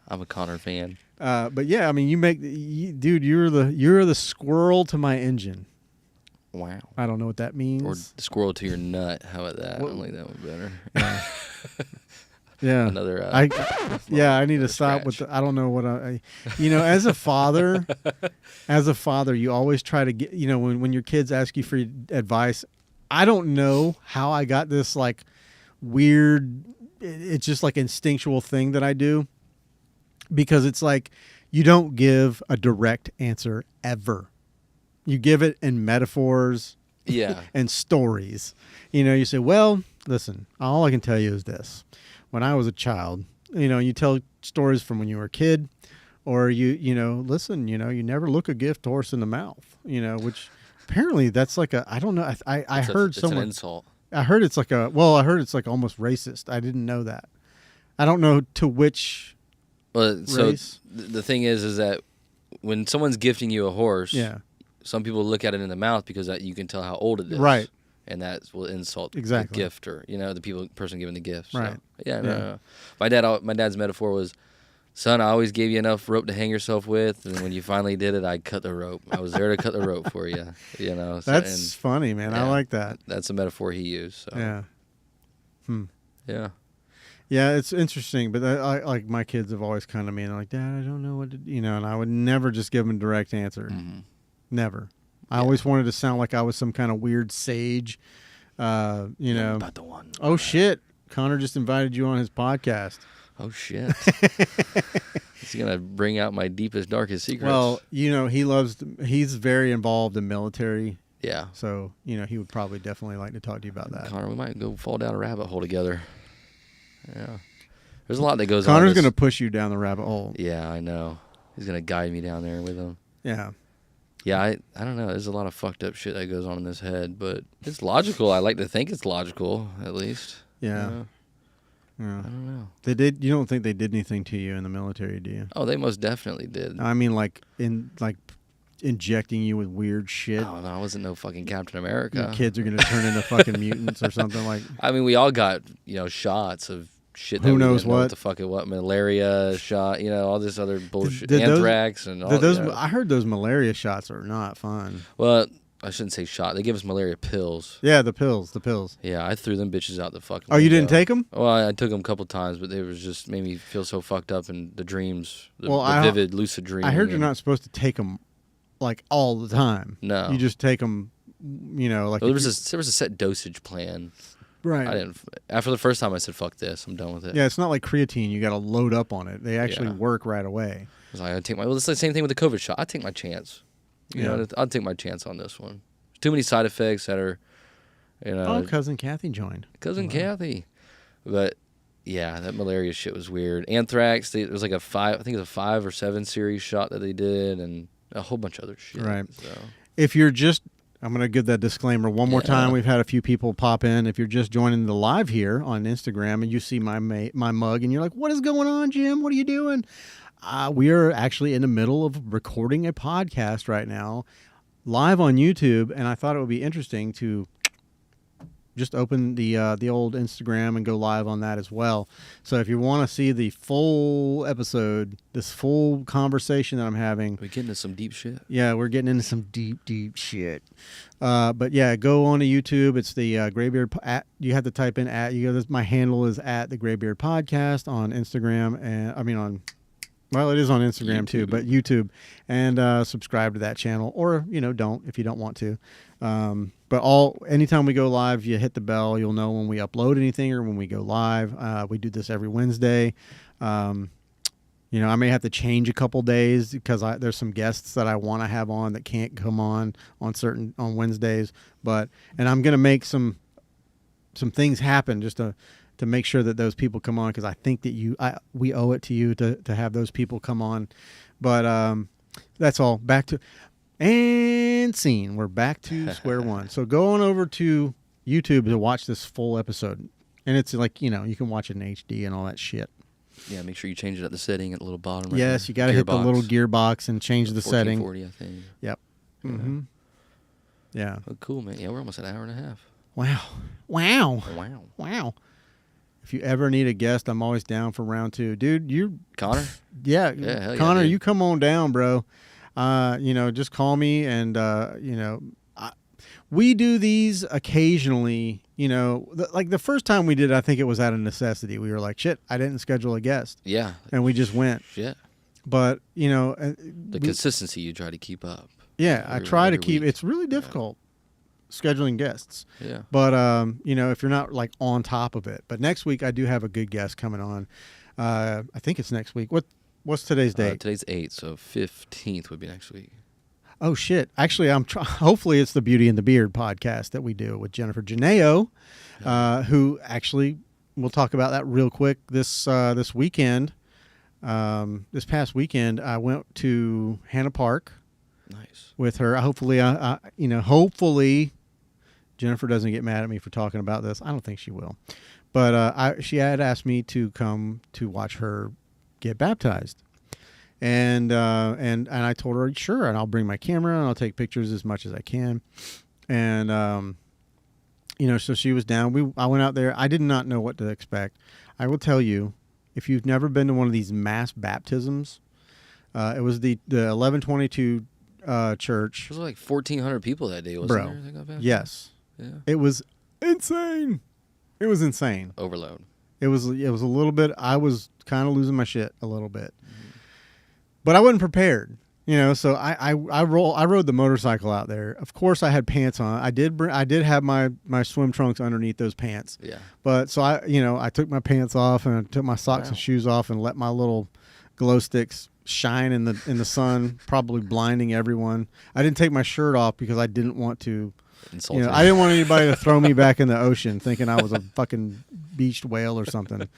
I'm a Connor fan. But yeah, I mean, dude, you're the squirrel to my engine. Wow. I don't know what that means. Or the squirrel to your nut. How about that? I like that one better. Yeah. Another. I need to stop with. I don't know what as a father, you always try to get. When your kids ask you for advice, I don't know how I got this like weird. It's just like instinctual thing that I do, because it's like you don't give a direct answer ever. You give it in metaphors. Yeah. And stories. You say, well, listen, all I can tell you is this. When I was a child, you tell stories from when you were a kid, or listen, you never look a gift horse in the mouth, which apparently that's like I don't know. I heard someone. It's an insult. I heard it's like I heard it's like almost racist. I didn't know that. I don't know to which race. The thing is that when someone's gifting you a horse, yeah. Some people look at it in the mouth because you can tell how old it is. Right. And that will insult Exactly. the gifter, the person giving the gift. Right. So, no. My dad's metaphor was, son, I always gave you enough rope to hang yourself with, and when you finally did it, I cut the rope. I was there to cut the rope for you. So, That's funny, man. yeah, I like that. That's a metaphor he used. So. Yeah. Yeah. Yeah, it's interesting, but like my kids have always kind of been like, Dad, I don't know what to, and I would never just give them a direct answer. Mm-hmm. Never. I always wanted to sound like I was some kind of weird sage, About the one. Oh, shit. Connor just invited you on his podcast. Oh, shit. He's going to bring out my deepest, darkest secrets. Well, he's very involved in military. Yeah. So, he would probably definitely like to talk to you about that. Connor, we might go fall down a rabbit hole together. Yeah. There's a lot that goes on. Connor's going to push you down the rabbit hole. Yeah, I know. He's going to guide me down there with him. Yeah. Yeah, I don't know. There's a lot of fucked up shit that goes on in this head, but it's logical. I like to think it's logical, at least. Yeah. Yeah. I don't know. You don't think they did anything to you in the military, do you? Oh, they most definitely did. I mean, injecting you with weird shit. Oh, no, I wasn't no fucking Captain America. Your kids are going to turn into fucking mutants or something like. I mean, we all got, shots of shit that Who we knows didn't know what? what the fuck it was. Malaria shot, all this other bullshit. Did Anthrax and all that. I heard those malaria shots are not fun. Well, I shouldn't say shot. They give us malaria pills. Yeah, the pills. Yeah, I threw them bitches out the fucking Oh, you didn't window. take them? Well, I took them a couple times, but they was just made me feel so fucked up in the dreams, the vivid, lucid dreams. I heard you're not supposed to take them like all the time. No. You just take them, like. Well, there was a set dosage plan. Right. I didn't. After the first time, I said, "Fuck this, I'm done with it." Yeah, it's not like creatine. You got to load up on it. They actually Yeah. work right away. I was like, it's the same thing with the COVID shot. I take my chance. Yeah. I'll take my chance on this one. Too many side effects that are, Oh, cousin Kathy joined. Cousin Kathy. But yeah, that malaria shit was weird. Anthrax, it was like I think it was a 5 or 7 series shot that they did, and a whole bunch of other shit. Right. So. If you're just, I'm going to give that disclaimer one more Yeah. time. We've had a few people pop in. If you're just joining the live here on Instagram and you see my mug and you're like, what is going on, Jim? What are you doing? We are actually in the middle of recording a podcast right now, live on YouTube, and I thought it would be interesting to just open the old Instagram and go live on that as well. So if you want to see the full episode, this full conversation that I'm having, We getting into some deep shit. yeah, we're getting into some deep shit. But yeah, go on to YouTube. It's the Graybeard. You have to type in my handle is at the Graybeard Podcast on Instagram, and on Well, it is on Instagram too, but YouTube, and subscribe to that channel, or don't if you don't want to. But anytime we go live, you hit the bell. You'll know when we upload anything or when we go live. We do this every Wednesday. I may have to change a couple days because there's some guests that I want to have on that can't come on Wednesdays. And I'm gonna make some things happen just to make sure that those people come on, because I think that we owe it to you to have those people come on. But that's all. Back to and scene. We're back to square one. So go on over to YouTube to watch this full episode, and it's like you can watch it in HD and all that shit. Yeah, make sure you change it at the setting at the little bottom. Right Yes, you got to hit the little gearbox and change the setting. 1440, I think. Yep. Mm-hmm. Yeah. Oh, cool, man. Yeah, we're almost at an hour and a half. Wow. If you ever need a guest, I'm always down for round 2. Dude, Connor? Yeah, hell Connor, yeah, you come on down, bro. Just call me, and we do these occasionally. Like the first time we did, I think it was out of necessity. We were like, shit, I didn't schedule a guest. Yeah. And we just went. Shit. But, the consistency you try to keep up. Yeah, I try to keep. It's really difficult scheduling guests. Yeah. But if you're not like on top of it. But next week I do have a good guest coming on. I think it's next week. What's today's date? Today's 8th, so 15th would be next week. Oh shit! Actually, hopefully it's the Beauty and the Beard podcast that we do with Jennifer Janeo, who actually we'll talk about that real quick. This weekend, this past weekend, I went to Hannah Park. Nice. With her. Hopefully, hopefully Jennifer doesn't get mad at me for talking about this. I don't think she will. But she had asked me to come to watch her get baptized. And I told her, sure, and I'll bring my camera and I'll take pictures as much as I can. And, so she was down. I went out there. I did not know what to expect. I will tell you, if you've never been to one of these mass baptisms, it was the 1122 church. There was like 1,400 people that day, wasn't there? Yes. Yeah. It was insane. It was insane. Overload. It was a little bit. I was kind of losing my shit a little bit, but I wasn't prepared. So I rode the motorcycle out there. Of course, I had pants on. I did have my swim trunks underneath those pants. Yeah. But so I took my pants off and I took my socks and shoes off and let my little glow sticks shine in the sun, probably blinding everyone. I didn't take my shirt off because I didn't want to. I didn't want anybody to throw me back in the ocean thinking I was a fucking beached whale or something.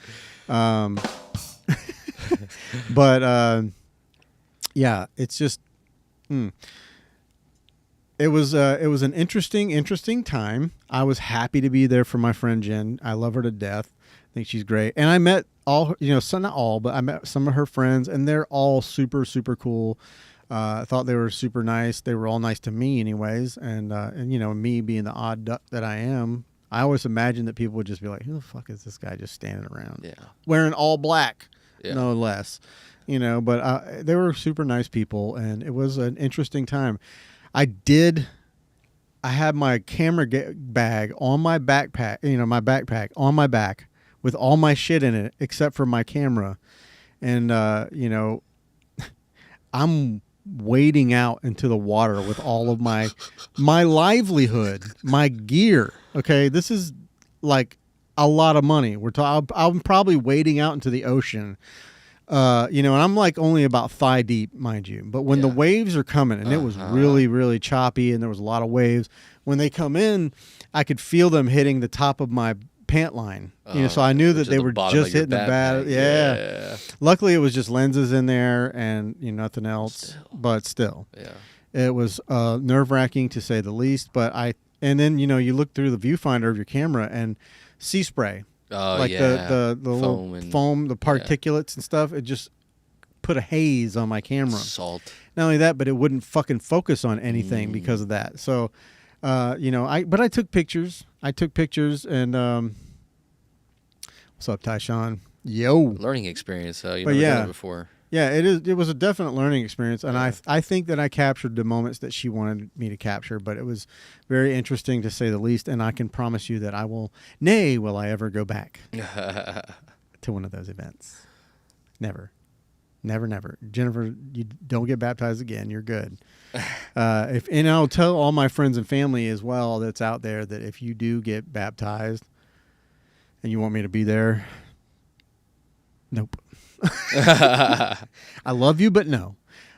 But yeah, it's just it was an interesting time. I was happy to be there for my friend Jen. I love her to death. I think she's great. And I met not all, but I met some of her friends, and they're all super, super cool. I thought they were super nice. They were all nice to me anyways. And me being the odd duck that I am, I always imagined that people would just be like, who the fuck is this guy just standing around? Yeah. Wearing all black, no less. But they were super nice people, and it was an interesting time. I had my camera bag on my backpack, my backpack on my back with all my shit in it except for my camera. And, I'm wading out into the water with all of my livelihood, my gear. Okay. This is like a lot of money. I'm probably wading out into the ocean. And I'm like only about thigh deep, mind you. But when the waves are coming, and it was really, really choppy, and there was a lot of waves, when they come in, I could feel them hitting the top of my pant line. So I knew that they were just hitting the bat. Yeah. Luckily, it was just lenses in there and nothing else. But still, it was nerve-wracking to say the least. And then you look through the viewfinder of your camera and sea spray. The little foam, the particulates and stuff. It just put a haze on my camera. Salt. Not only that, but it wouldn't fucking focus on anything because of that. So, I took pictures. And what's up, Tyshawn? Yo. Learning experience. You've never done it before. Yeah, it is. It was a definite learning experience, and I think that I captured the moments that she wanted me to capture. But it was very interesting to say the least. And I can promise you that will I ever go back to one of those events? Never. Never, never. Jennifer, you don't get baptized again. You're good. And I'll tell all my friends and family as well that's out there that if you do get baptized and you want me to be there, nope. I love you, but no.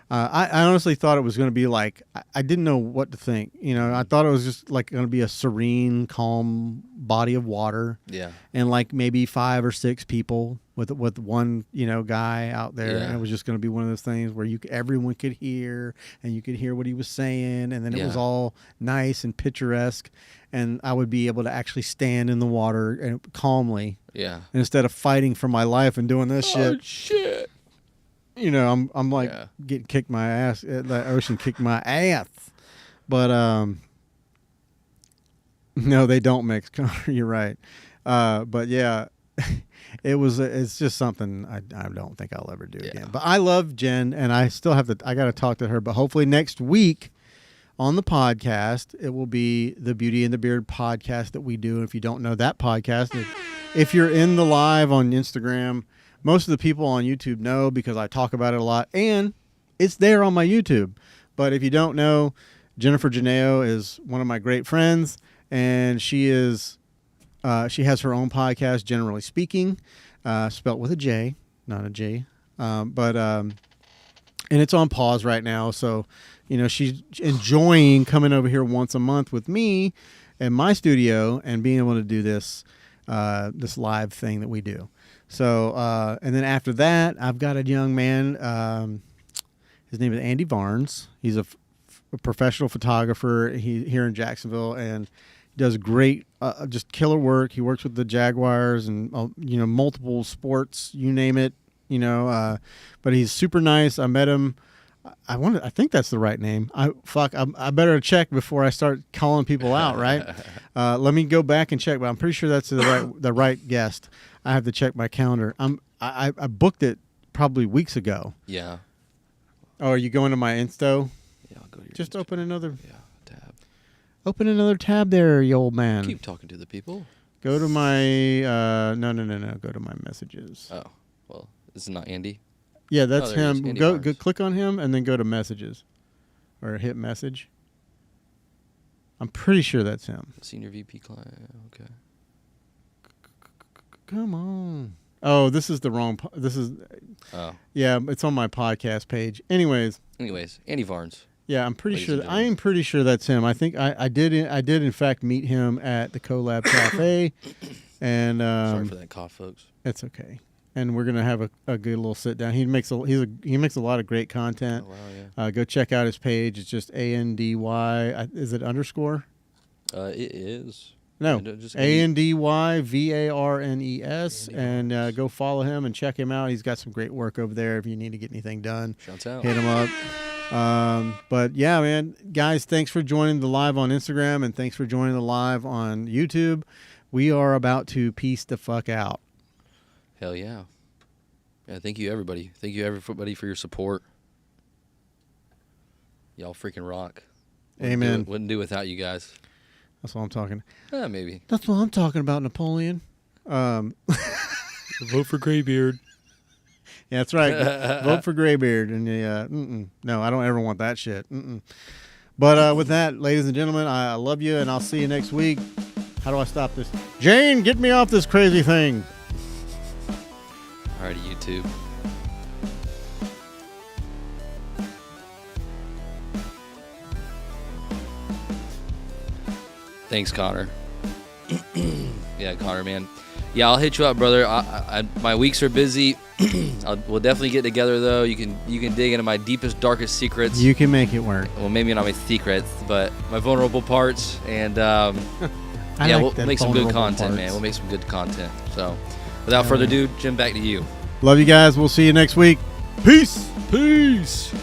I honestly thought it was going to be like, I didn't know what to think. You know, I thought it was just like going to be a serene, calm body of water. Yeah. And like maybe 5 or 6 people with one, you know, guy out there. Yeah. And it was just going to be one of those things where everyone could hear and you could hear what he was saying. And then it was all nice and picturesque. And I would be able to actually stand in the water and calmly. Yeah. Instead of fighting for my life and doing this shit. Oh, shit. You know, I'm like getting kicked my ass. The ocean kicked my ass. But no, they don't mix. Connor, you're right. But yeah, it's just something I don't think I'll ever do again. But I love Jen, and I still have I got to talk to her. But hopefully next week on the podcast, it will be the Beauty and the Beard podcast that we do. And if you don't know that podcast, if you're in the live on Instagram. Most of the people on YouTube know because I talk about it a lot, and it's there on my YouTube. But if you don't know, Jennifer Janeo is one of my great friends, and she has her own podcast, Generally Speaking, spelt with a J, not a G. And it's on pause right now. So, you know, she's enjoying coming over here once a month with me in my studio and being able to do this live thing that we do. So, and then after that, I've got a young man. His name is Andy Varnes. He's a professional photographer here in Jacksonville, and he does great, just killer work. He works with the Jaguars and you know, multiple sports, you name it. You know, but he's super nice. I met him. I think that's the right name. I better check before I start calling people out, right? Let me go back and check, but I'm pretty sure that's the right guest. I have to check my calendar. I booked it probably weeks ago. Yeah. Oh, are you going to my Insto? Yeah, I'll go to your Just Insta. open another. Yeah, tab. Open another tab there, you old man. Keep talking to the people. Go to my no. Go to my messages. Oh, well, this is not Andy. Yeah, that's there he is, him. Andy Go Varnes. click on him and then go to messages, or hit message. I'm pretty sure that's him. Senior VP client. Okay. Come on. Oh, this is the wrong. This is. Oh. Yeah, it's on my podcast page. Anyways, Andy Varnes. yeah, I'm pretty Ladies sure. and gentlemen. I'm pretty sure that's him. I think I did in fact meet him at the Collab Cafe, and Sorry for that cough, folks. it's okay. And we're gonna have a good little sit down. He makes a lot of great content. Oh, wow, yeah. Go check out his page. It's just ANDY. Is it underscore? It is. No, Just ANDYVARNES, and go follow him and check him out. He's got some great work over there. If you need to get anything done, Shouts out. hit him up. But yeah, man, guys, thanks for joining the live on Instagram, and thanks for joining the live on YouTube. We are about to peace the fuck out. Hell yeah. Yeah, thank you, everybody. Thank you, everybody, for your support. Y'all freaking rock. Amen. Wouldn't do without you guys. That's what I'm talking. Maybe. That's what I'm talking about, Napoleon. Vote for Graybeard. Yeah, that's right. Vote for Graybeard. And no, I don't ever want that shit. But with that, ladies and gentlemen, I love you, and I'll see you next week. How do I stop this? Jane, get me off this crazy thing. Alrighty, YouTube. Thanks, Connor. Yeah, Connor, man. Yeah, I'll hit you up, brother. My weeks are busy. We'll definitely get together, though. You can dig into my deepest, darkest secrets. You can make it work. Well, maybe not my secrets, but my vulnerable parts. And we'll make some good content, man. We'll make some good content. So, without further ado, Jim, back to you. Love you guys. We'll see you next week. Peace. Peace.